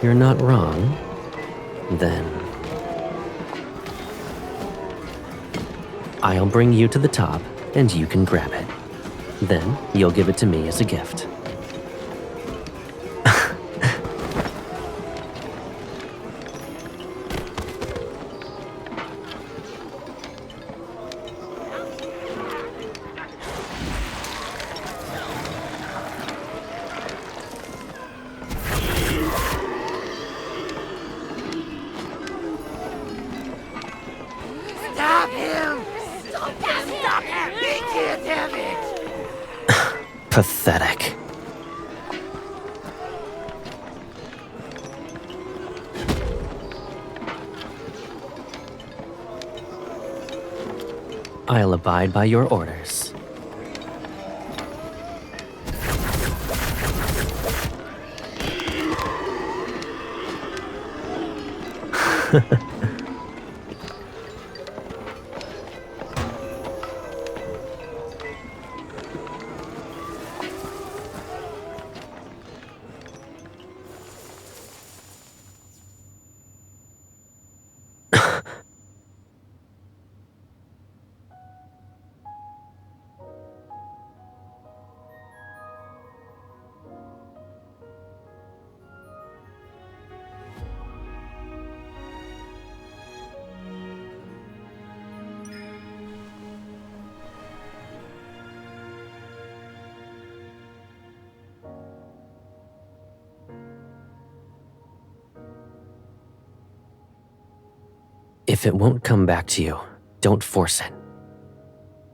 You're not wrong, then. I'll bring you to the top, and you can grab it. Then, you'll give it to me as a gift. Stop him! Stop him! Stop him! He can't have it! Pathetic. I'll abide by your orders. If it won't come back to you, don't force it.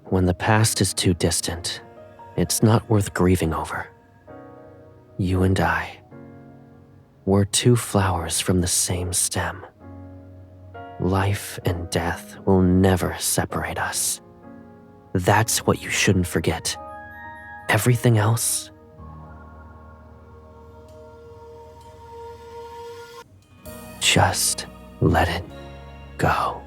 When the past is too distant, it's not worth grieving over. You and I, we're two flowers from the same stem. Life and death will never separate us. That's what you shouldn't forget. Everything else, just let it go.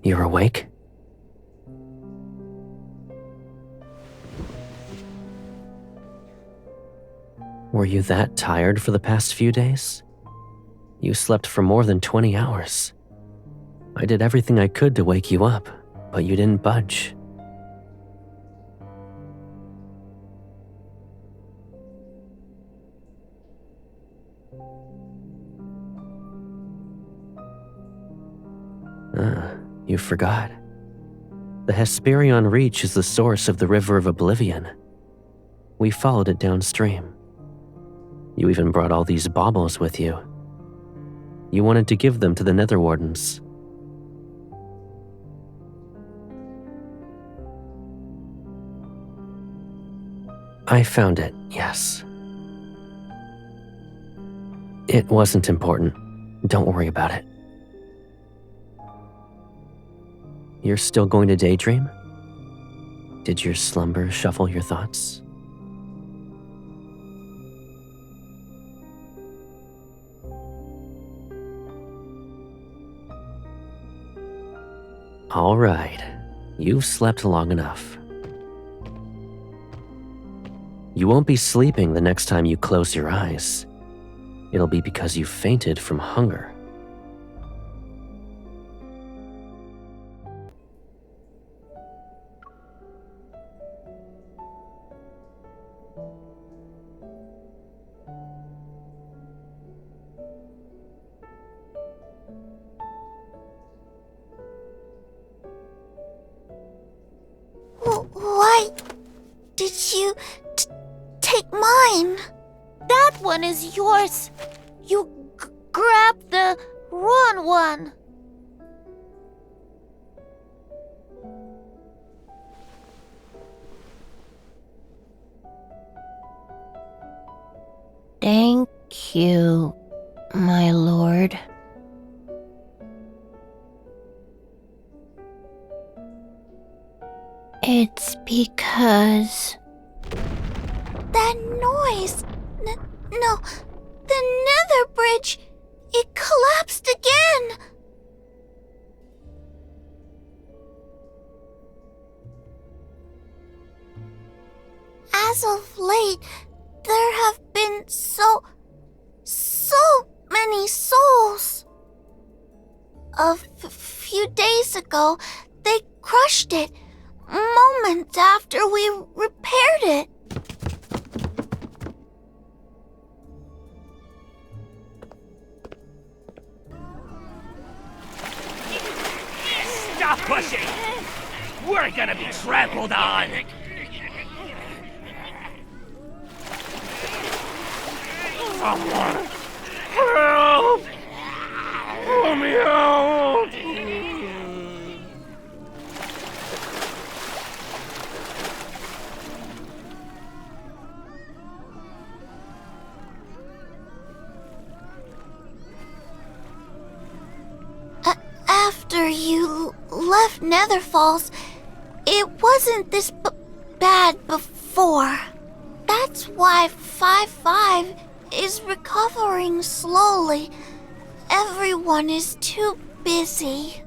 You're awake? Were you that tired for the past few days? You slept for more than 20 hours. I did everything I could to wake you up, but you didn't budge. You forgot. The Hesperion Reach is the source of the River of Oblivion. We followed it downstream. You even brought all these baubles with you. You wanted to give them to the Nether Wardens. I found it, yes. It wasn't important. Don't worry about it. You're still going to daydream? Did your slumber shuffle your thoughts? All right, you've slept long enough. You won't be sleeping the next time you close your eyes. It'll be because you fainted from hunger. Why did you take mine? That one is yours. You grabbed the wrong one. Thank you, my lord. It's because... That noise! No, the nether bridge! It collapsed again! As of late, there have been so many souls. A few days ago, they crushed it, moments after we repaired it. Stop pushing! We're gonna be trampled on! Someone! Help! Let me out! After you left Nether Falls, it wasn't this bad before. That's why 5-5 is recovering slowly. Everyone is too busy.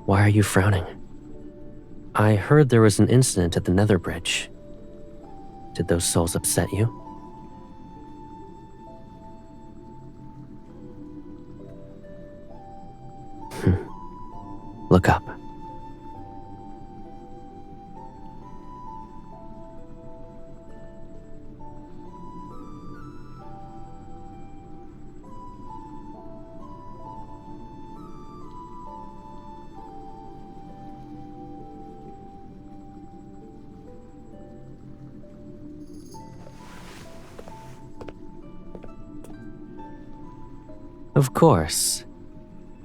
Why are you frowning? I heard there was an incident at the Nether Bridge. Did those souls upset you? Look up. Of course.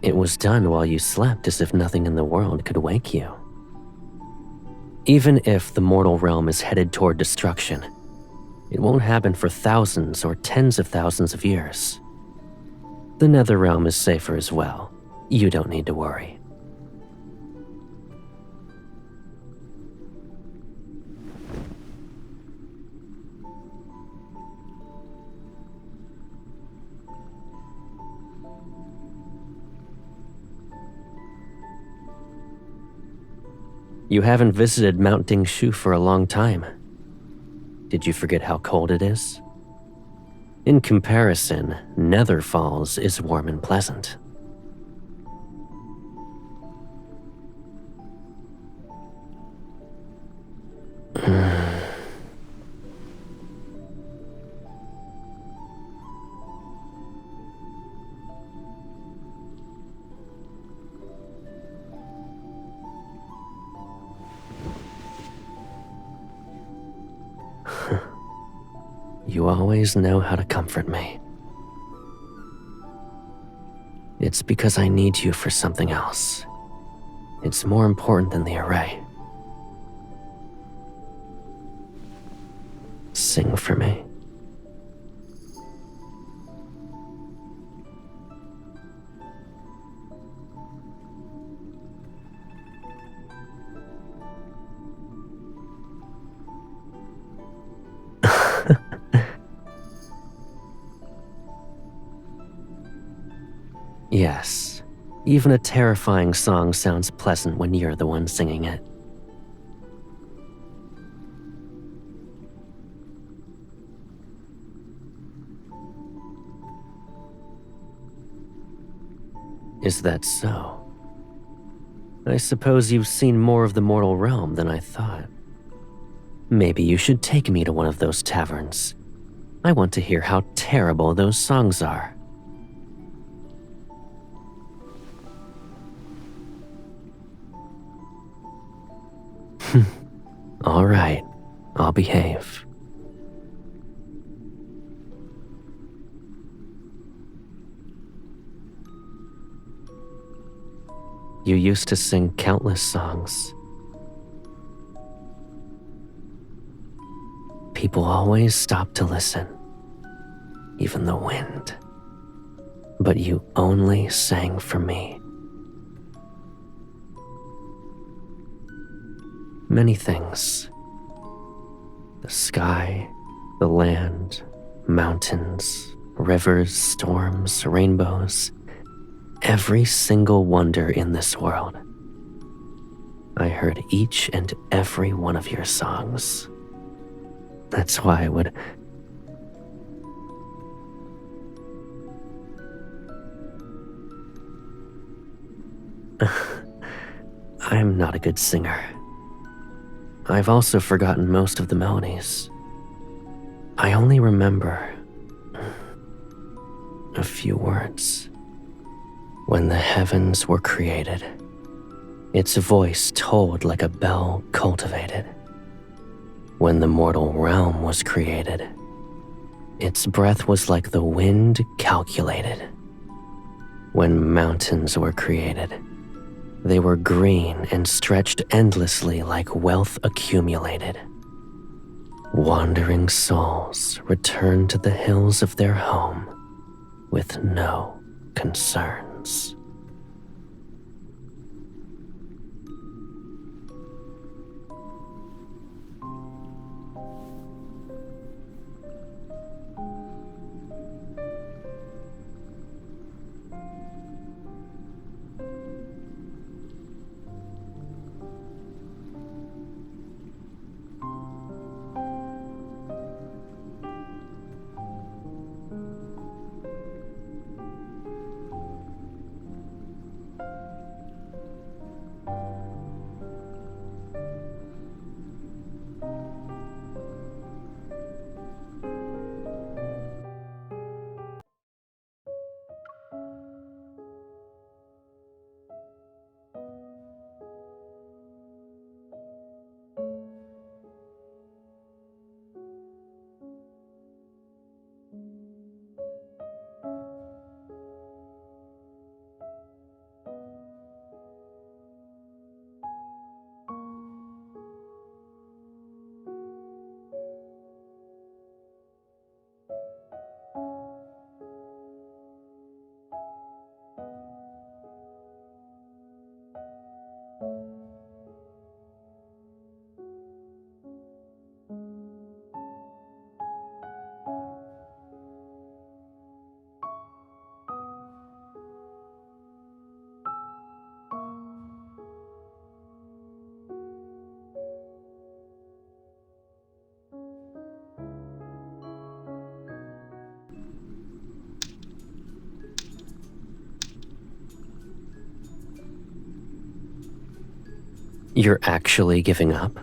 It was done while you slept as if nothing in the world could wake you. Even if the mortal realm is headed toward destruction, it won't happen for thousands or tens of thousands of years. The Nether realm is safer as well. You don't need to worry. You haven't visited Mount Dingshu for a long time. Did you forget how cold it is? In comparison, Nether Falls is warm and pleasant. You always know how to comfort me. It's because I need you for something else. It's more important than the array. Sing for me. Yes, even a terrifying song sounds pleasant when you're the one singing it. Is that so? I suppose you've seen more of the mortal realm than I thought. Maybe you should take me to one of those taverns. I want to hear how terrible those songs are. All right, I'll behave. You used to sing countless songs. People always stopped to listen, even the wind. But you only sang for me. Many things. The sky, the land, mountains, rivers, storms, rainbows. Every single wonder in this world. I heard each and every one of your songs. That's why I would... I'm not a good singer. I've also forgotten most of the melodies. I only remember a few words. When the heavens were created, its voice tolled like a bell cultivated. When the mortal realm was created, its breath was like the wind calculated. When mountains were created, they were green and stretched endlessly like wealth accumulated. Wandering souls returned to the hills of their home with no concerns. You're actually giving up?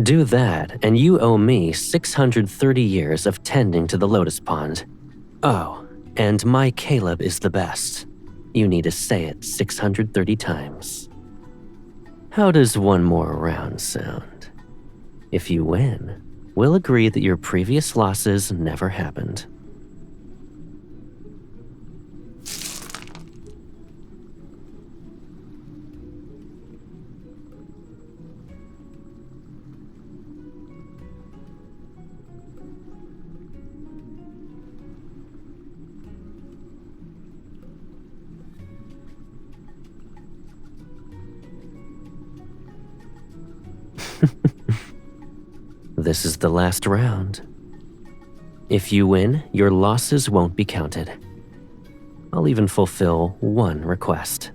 Do that, and you owe me 630 years of tending to the lotus pond. Oh, and my Caleb is the best. You need to say it 630 times. How does one more round sound? If you win, we'll agree that your previous losses never happened. This is the last round. If you win, your losses won't be counted. I'll even fulfill one request.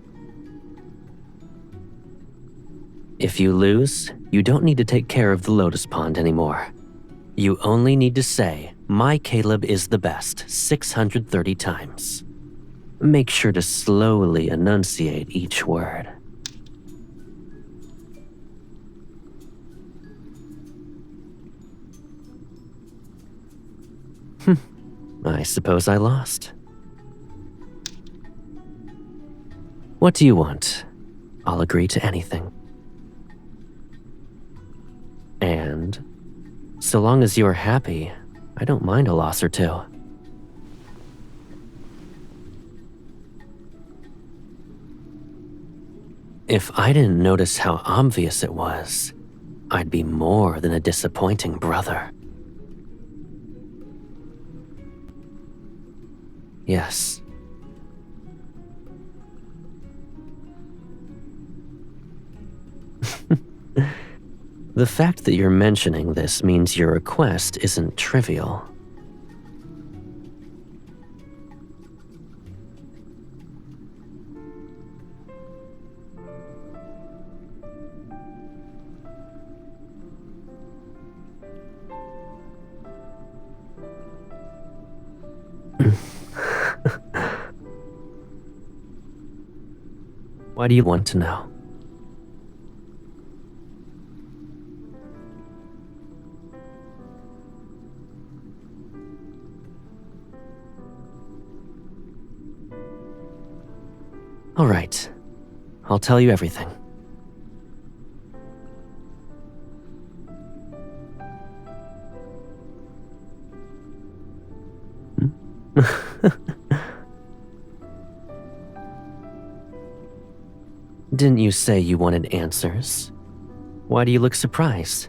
If you lose, you don't need to take care of the Lotus Pond anymore. You only need to say, "My Caleb is the best," 630 times. Make sure to slowly enunciate each word. I suppose I lost. What do you want? I'll agree to anything. And so long as you're happy, I don't mind a loss or two. If I didn't notice how obvious it was, I'd be more than a disappointing brother. Yes. The fact that you're mentioning this means your request isn't trivial. Why do you want to know? All right, I'll tell you everything. Didn't you say you wanted answers? Why do you look surprised?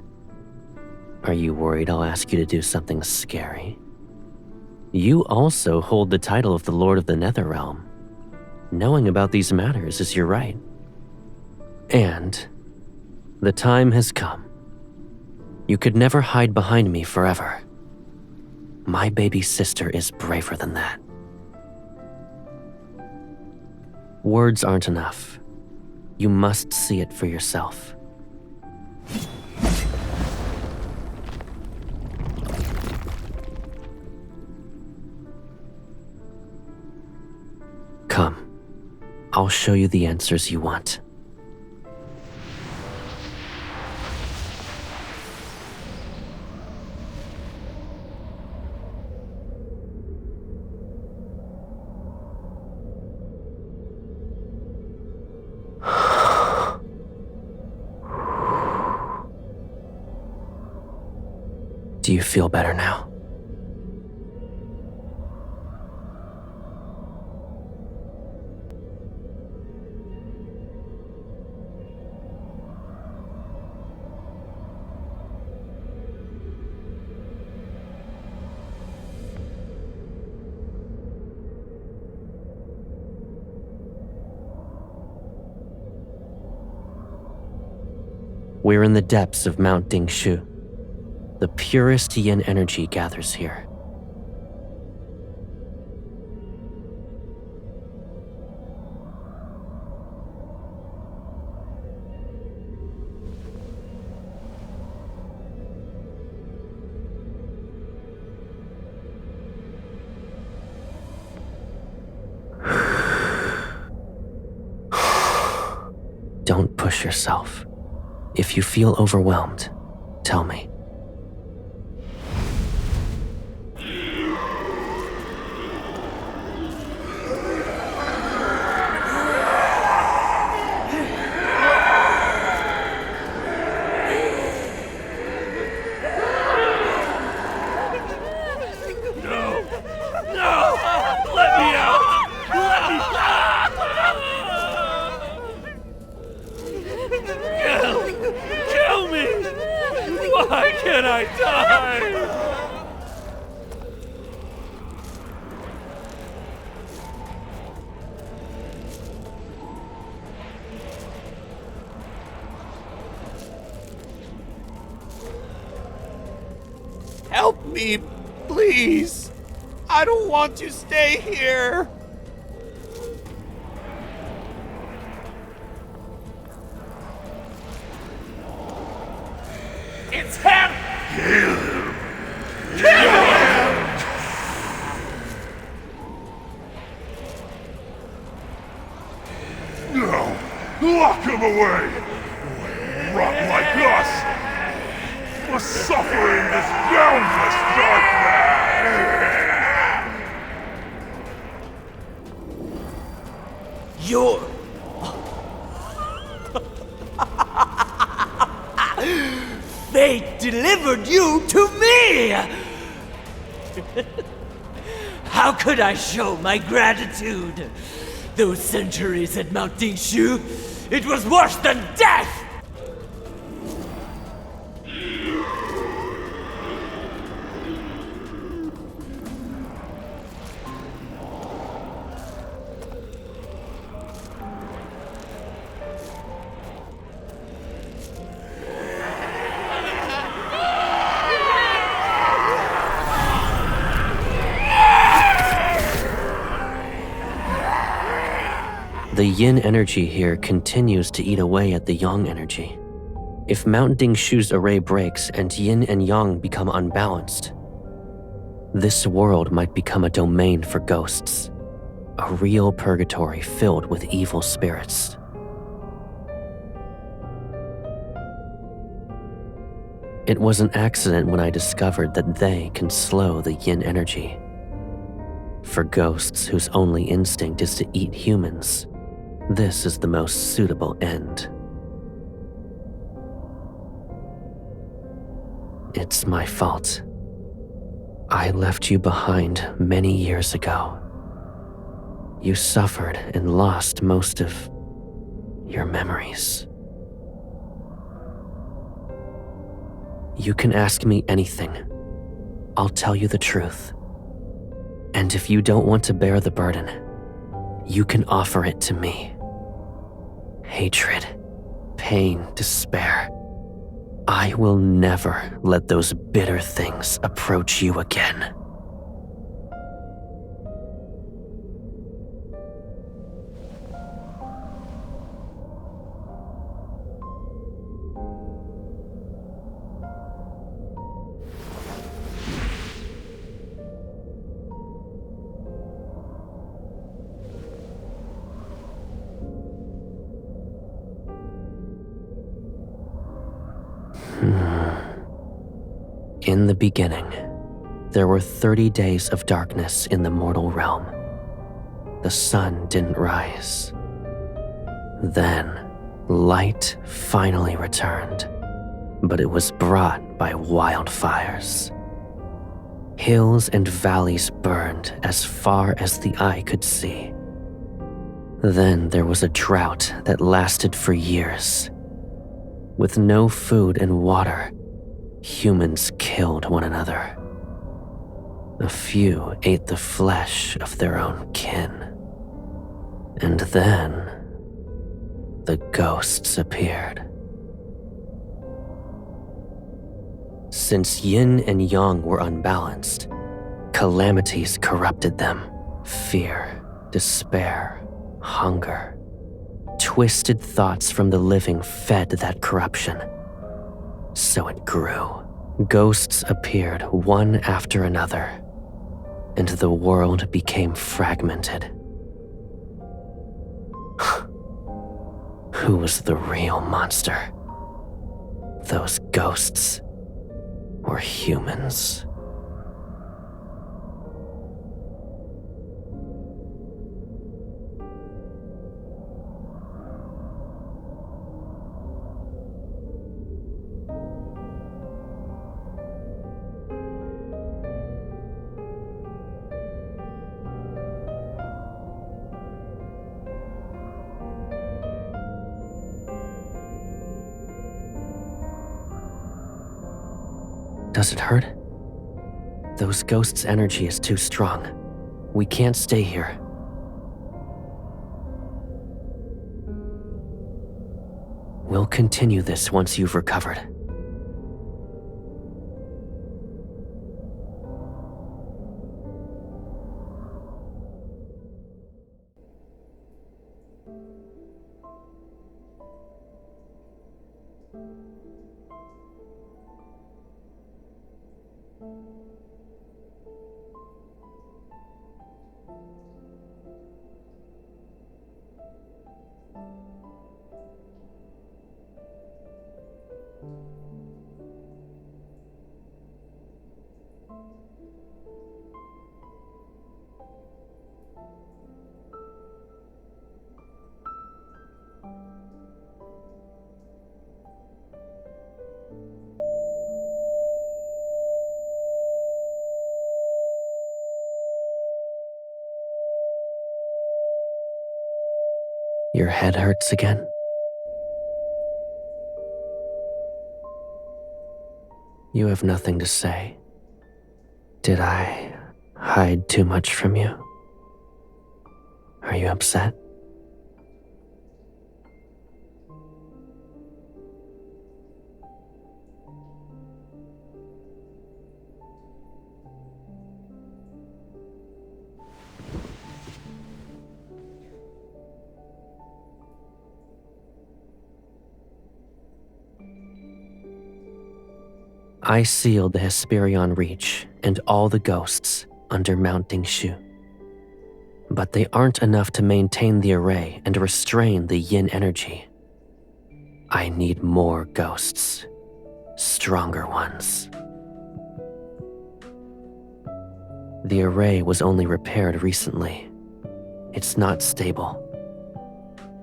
Are you worried I'll ask you to do something scary? You also hold the title of the Lord of the Netherrealm. Knowing about these matters is your right. And the time has come. You could never hide behind me forever. My baby sister is braver than that. Words aren't enough. You must see it for yourself. Come, I'll show you the answers you want. Do you feel better now? We're in the depths of Mount Dingshu. The purest yin energy gathers here. Don't push yourself. If you feel overwhelmed, tell me. Why can't I die? me, please. I don't want to stay here. It's him! Kill him! Kill him! No! Lock him away! Rot like us! Must suffer in this boundless darkness! You're... Fate delivered you to me! How could I show my gratitude? Those centuries at Mount Dingshu, it was worse than death! The yin energy here continues to eat away at the yang energy. If Mount Dingshu's array breaks and yin and yang become unbalanced, this world might become a domain for ghosts, a real purgatory filled with evil spirits. It was an accident when I discovered that they can slow the yin energy. For ghosts whose only instinct is to eat humans, this is the most suitable end. It's my fault. I left you behind many years ago. You suffered and lost most of your memories. You can ask me anything. I'll tell you the truth. And if you don't want to bear the burden, you can offer it to me. Hatred, pain, despair. I will never let those bitter things approach you again. In the beginning, there were 30 days of darkness in the mortal realm. The sun didn't rise. Then, light finally returned, but it was brought by wildfires. Hills and valleys burned as far as the eye could see. Then there was a drought that lasted for years. With no food and water, humans killed one another. A few ate the flesh of their own kin. And then, the ghosts appeared. Since yin and yang were unbalanced, calamities corrupted them. Fear, despair, hunger. Twisted thoughts from the living fed that corruption. So it grew. Ghosts appeared one after another, and the world became fragmented. Who was the real monster? Those ghosts or humans? Does it hurt? Those ghosts' energy is too strong. We can't stay here. We'll continue this once you've recovered. Your head hurts again? You have nothing to say. Did I hide too much from you? Are you upset? I sealed the Hesperion Reach and all the ghosts under Mounting Shu. But they aren't enough to maintain the array and restrain the yin energy. I need more ghosts. Stronger ones. The array was only repaired recently. It's not stable.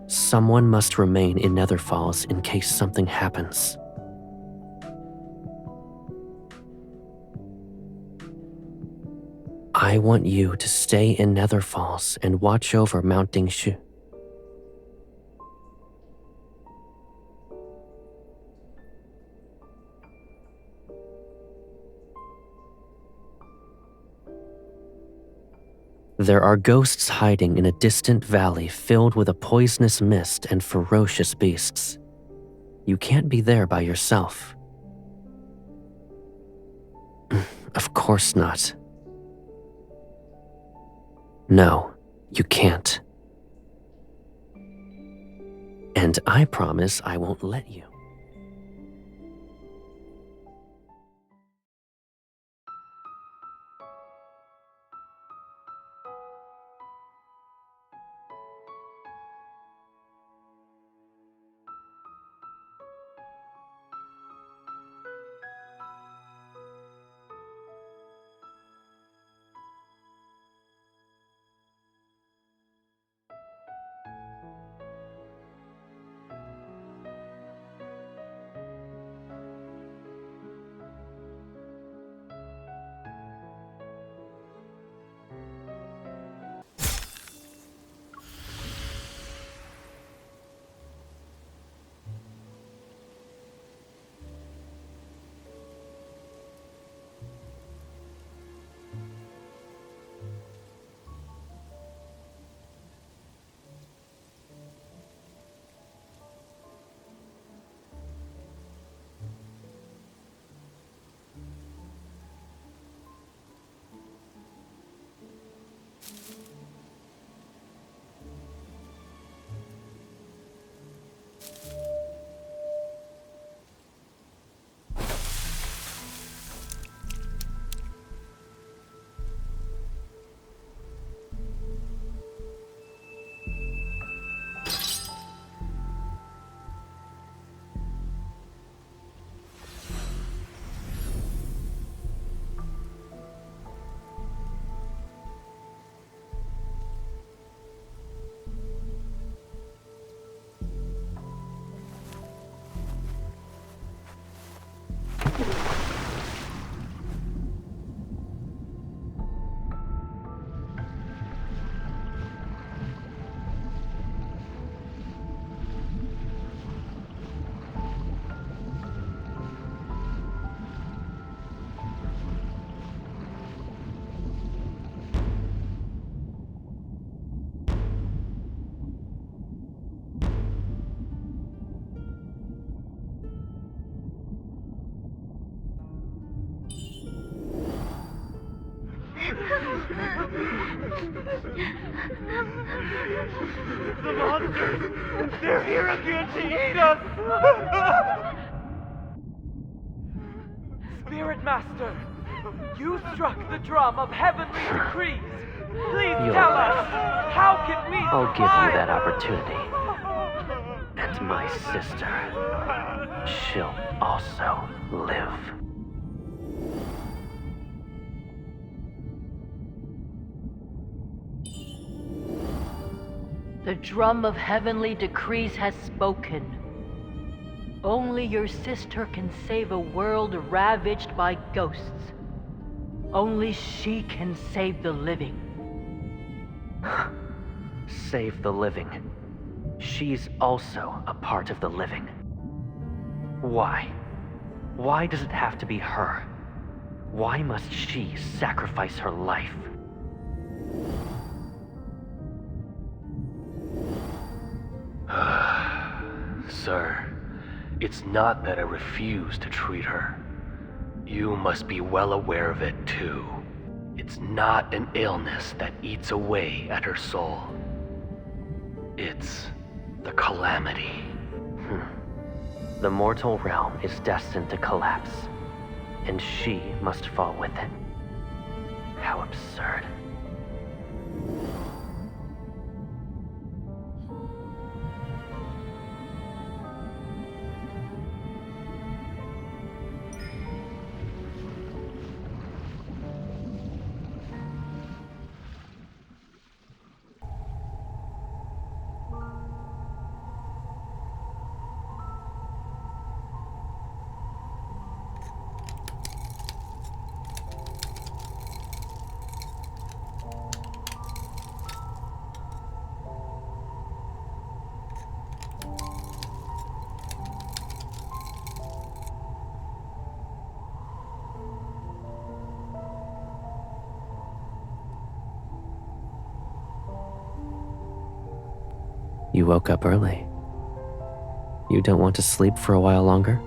Someone must remain in Nether Falls in case something happens. I want you to stay in Nether Falls and watch over Mounting Shu. There are ghosts hiding in a distant valley filled with a poisonous mist and ferocious beasts. You can't be there by yourself. Of course not. No, you can't. And I promise I won't let you. The monsters! They're here again to eat us! Spirit Master, You struck the drum of heavenly decrees. Please You'll tell live. us, how can we I'll give survive? you that opportunity. And my sister, she'll also live. The drum of heavenly decrees has spoken. Only your sister can save a world ravaged by ghosts. Only she can save the living. Save the living. She's also a part of the living. Why? Why does it have to be her? Why must she sacrifice her life? Sir, it's not that I refuse to treat her. You must be well aware of it too. It's not an illness that eats away at her soul. It's the calamity. The mortal realm is destined to collapse, and she must fall with it. How absurd. You woke up early. You don't want to sleep for a while longer?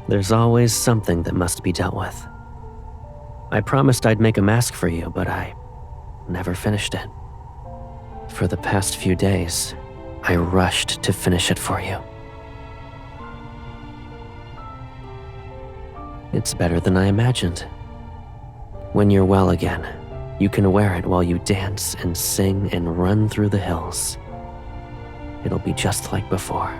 There's always something that must be dealt with. I promised I'd make a mask for you, but I never finished it. For the past few days, I rushed to finish it for you. It's better than I imagined. When you're well again, you can wear it while you dance and sing and run through the hills. It'll be just like before.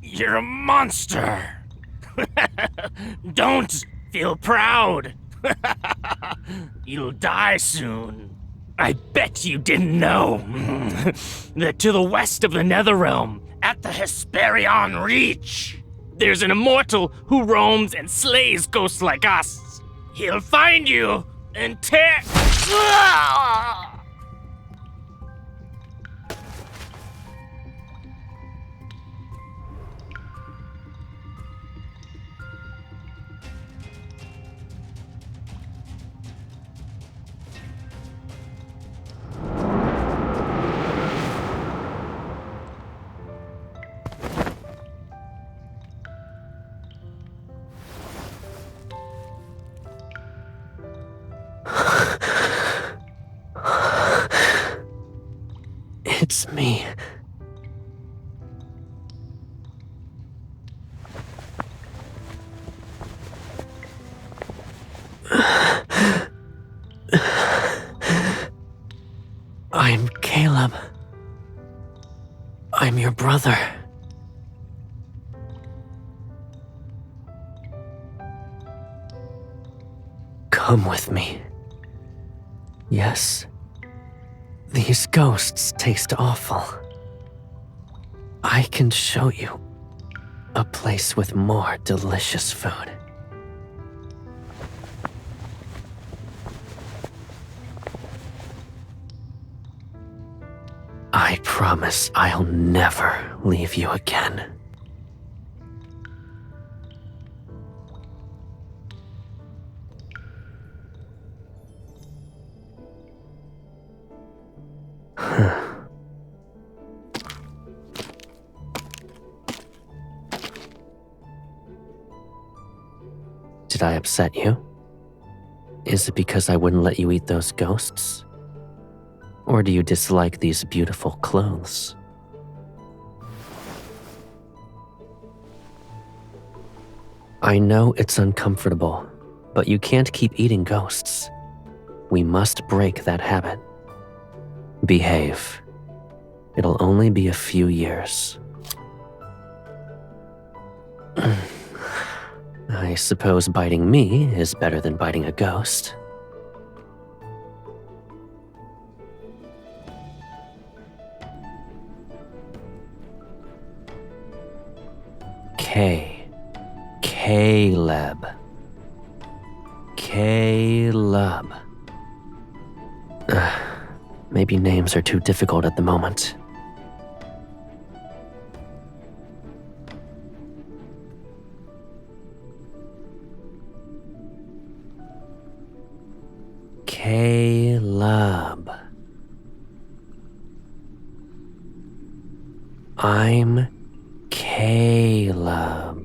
You're a monster. Don't feel proud. You'll die soon. I bet you didn't know that to the west of the Netherrealm, at the Hesperion Reach, there's an immortal who roams and slays ghosts like us. He'll find you and tear... It's me. I'm Caleb. I'm your brother. Come with me. Yes. These ghosts taste awful. I can show you a place with more delicious food. I promise I'll never leave you again. Did I upset you? Is it because I wouldn't let you eat those ghosts? Or do you dislike these beautiful clothes? I know it's uncomfortable, but you can't keep eating ghosts. We must break that habit. Behave. It'll only be a few years. I suppose biting me is better than biting a ghost. Caleb. Caleb. Maybe names are too difficult at the moment. Caleb. I'm Caleb.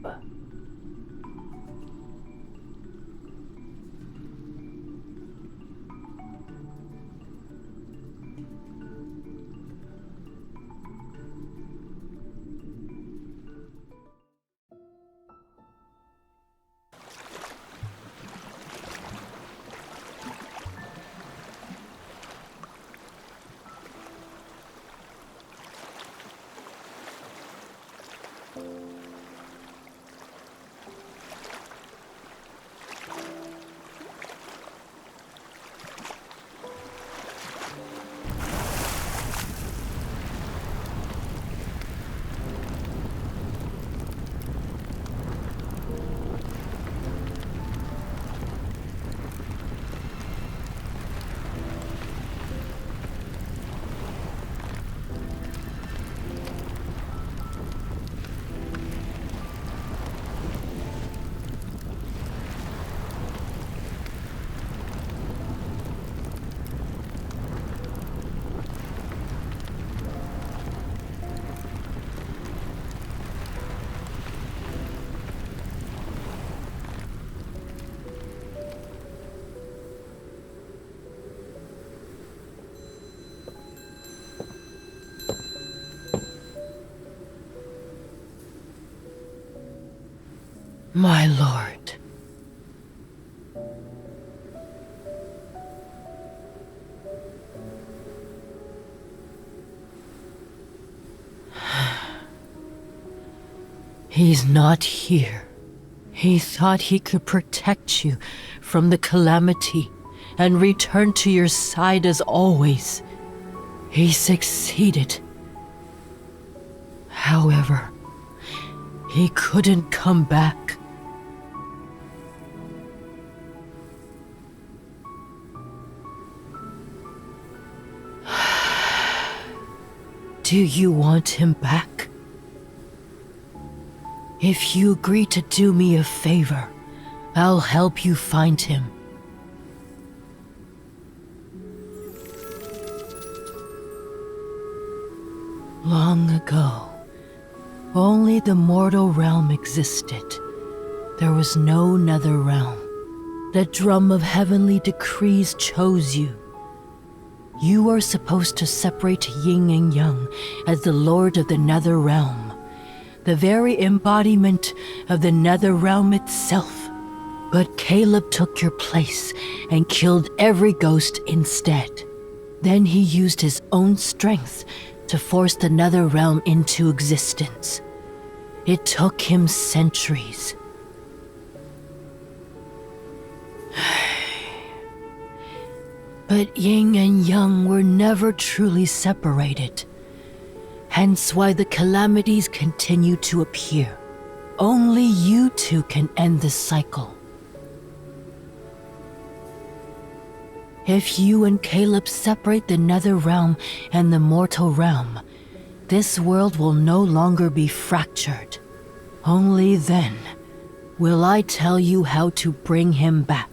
My lord. He's not here. He thought he could protect you from the calamity and return to your side as always. He succeeded. However, he couldn't come back. Do you want him back? If you agree to do me a favor, I'll help you find him. Long ago, only the mortal realm existed. There was no nether realm. The drum of heavenly decrees chose you. You are supposed to separate Ying and Yang as the lord of the nether realm, the very embodiment of the nether realm itself. But Caleb took your place and killed every ghost instead. Then he used his own strength to force the nether realm into existence. It took him centuries. But Ying and Yang were never truly separated. Hence why the calamities continue to appear. Only you two can end this cycle. If you and Caleb separate the nether realm and the mortal realm, this world will no longer be fractured. Only then will I tell you how to bring him back.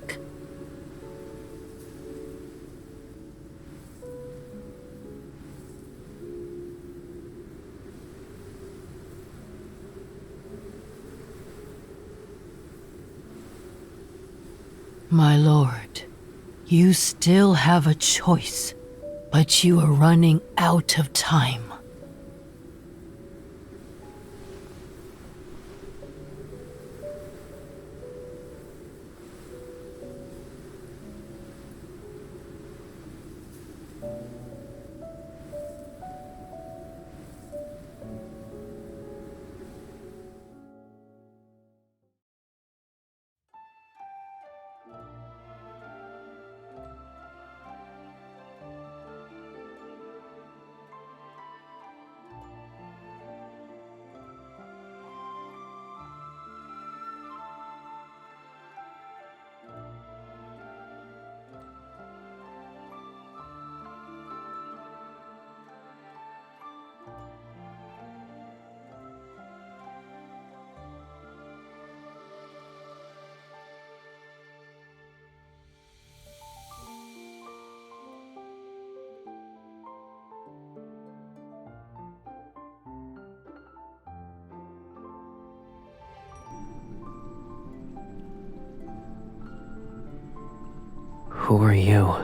My lord, you still have a choice, but you are running out of time. Who are you?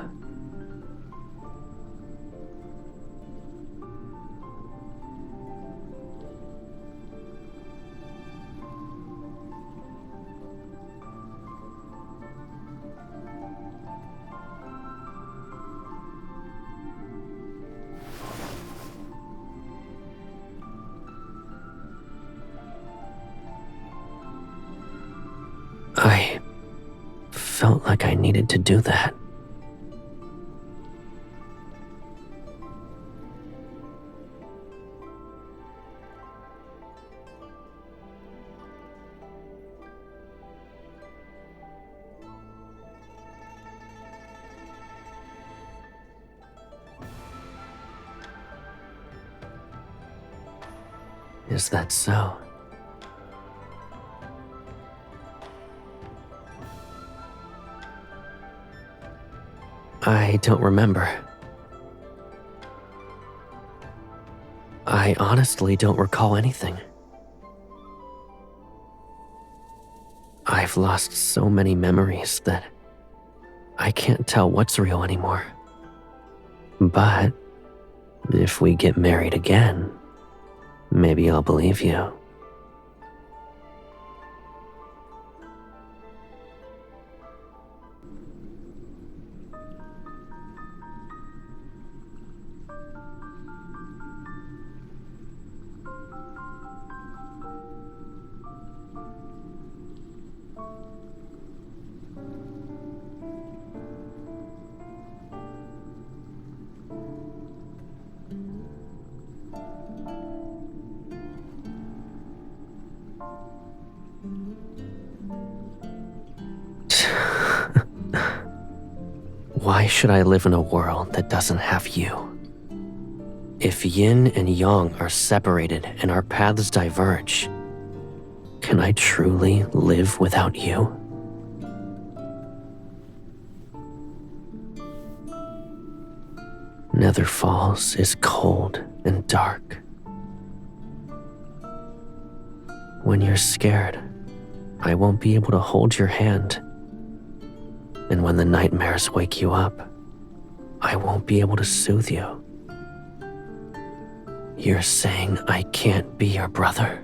I felt like I needed to do that. Is that so? I don't remember. I honestly don't recall anything. I've lost so many memories that I can't tell what's real anymore. But if we get married again, maybe I'll believe you. Why should I live in a world that doesn't have you? If yin and yang are separated and our paths diverge, can I truly live without you? Nether Falls is cold and dark. When you're scared, I won't be able to hold your hand. And when the nightmares wake you up, I won't be able to soothe you. You're saying I can't be your brother?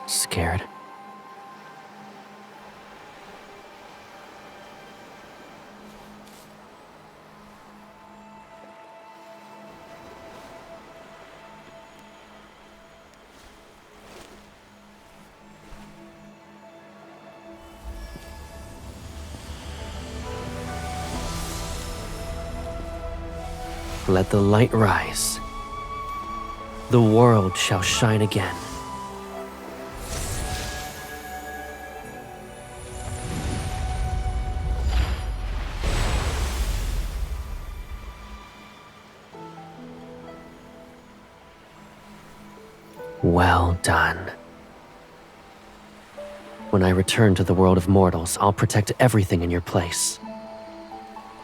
Scared? Let the light rise. The world shall shine again. Well done. When I return to the world of mortals, I'll protect everything in your place.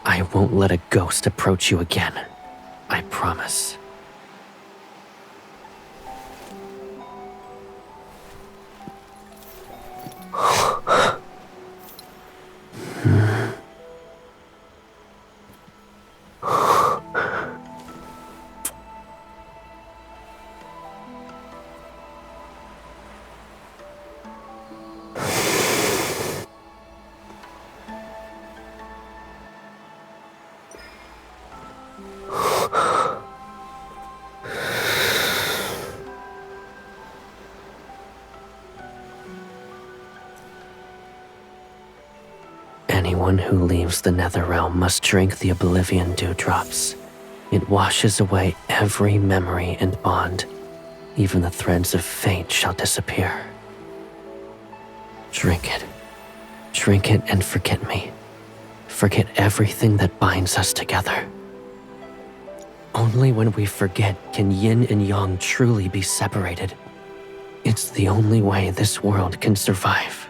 I won't let a ghost approach you again. I promise. Anyone who leaves the Netherrealm must drink the Oblivion Dewdrops. It washes away every memory and bond. Even the threads of fate shall disappear. Drink it. Drink it and forget me. Forget everything that binds us together. Only when we forget can yin and yang truly be separated. It's the only way this world can survive.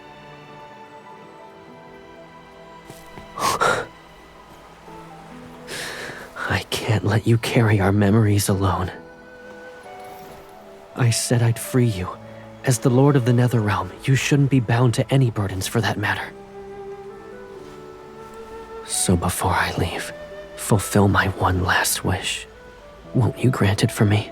I can't let you carry our memories alone. I said I'd free you. As the Lord of the Netherrealm, you shouldn't be bound to any burdens for that matter. So before I leave, fulfill my one last wish. Won't you grant it for me?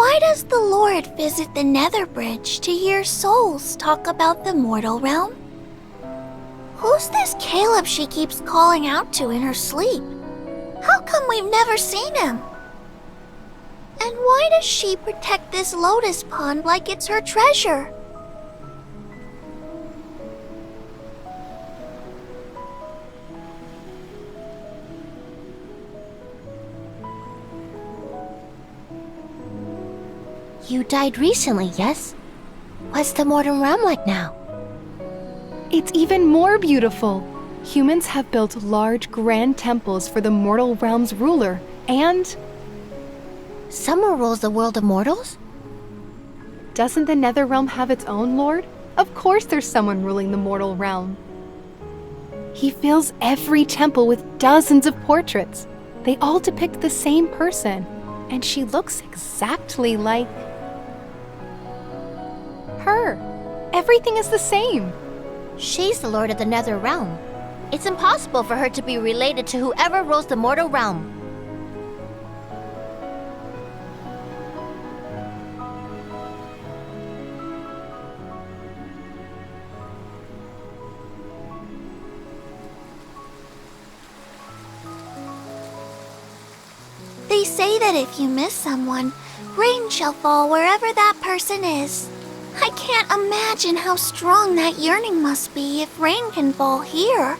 Why does the Lord visit the Nether Bridge to hear souls talk about the mortal realm? Who's this Caleb she keeps calling out to in her sleep? How come we've never seen him? And why does she protect this lotus pond like it's her treasure? You died recently, yes? What's the mortal realm like now? It's even more beautiful. Humans have built large, grand temples for the mortal realm's ruler, and... Someone rules the world of mortals? Doesn't the Nether Realm have its own lord? Of course there's someone ruling the mortal realm. He fills every temple with dozens of portraits. They all depict the same person, and she looks exactly like... her. Everything is the same. She's the lord of the Nether Realm. It's impossible for her to be related to whoever rules the mortal realm. They say that if you miss someone, rain shall fall wherever that person is. I can't imagine how strong that yearning must be if rain can fall here.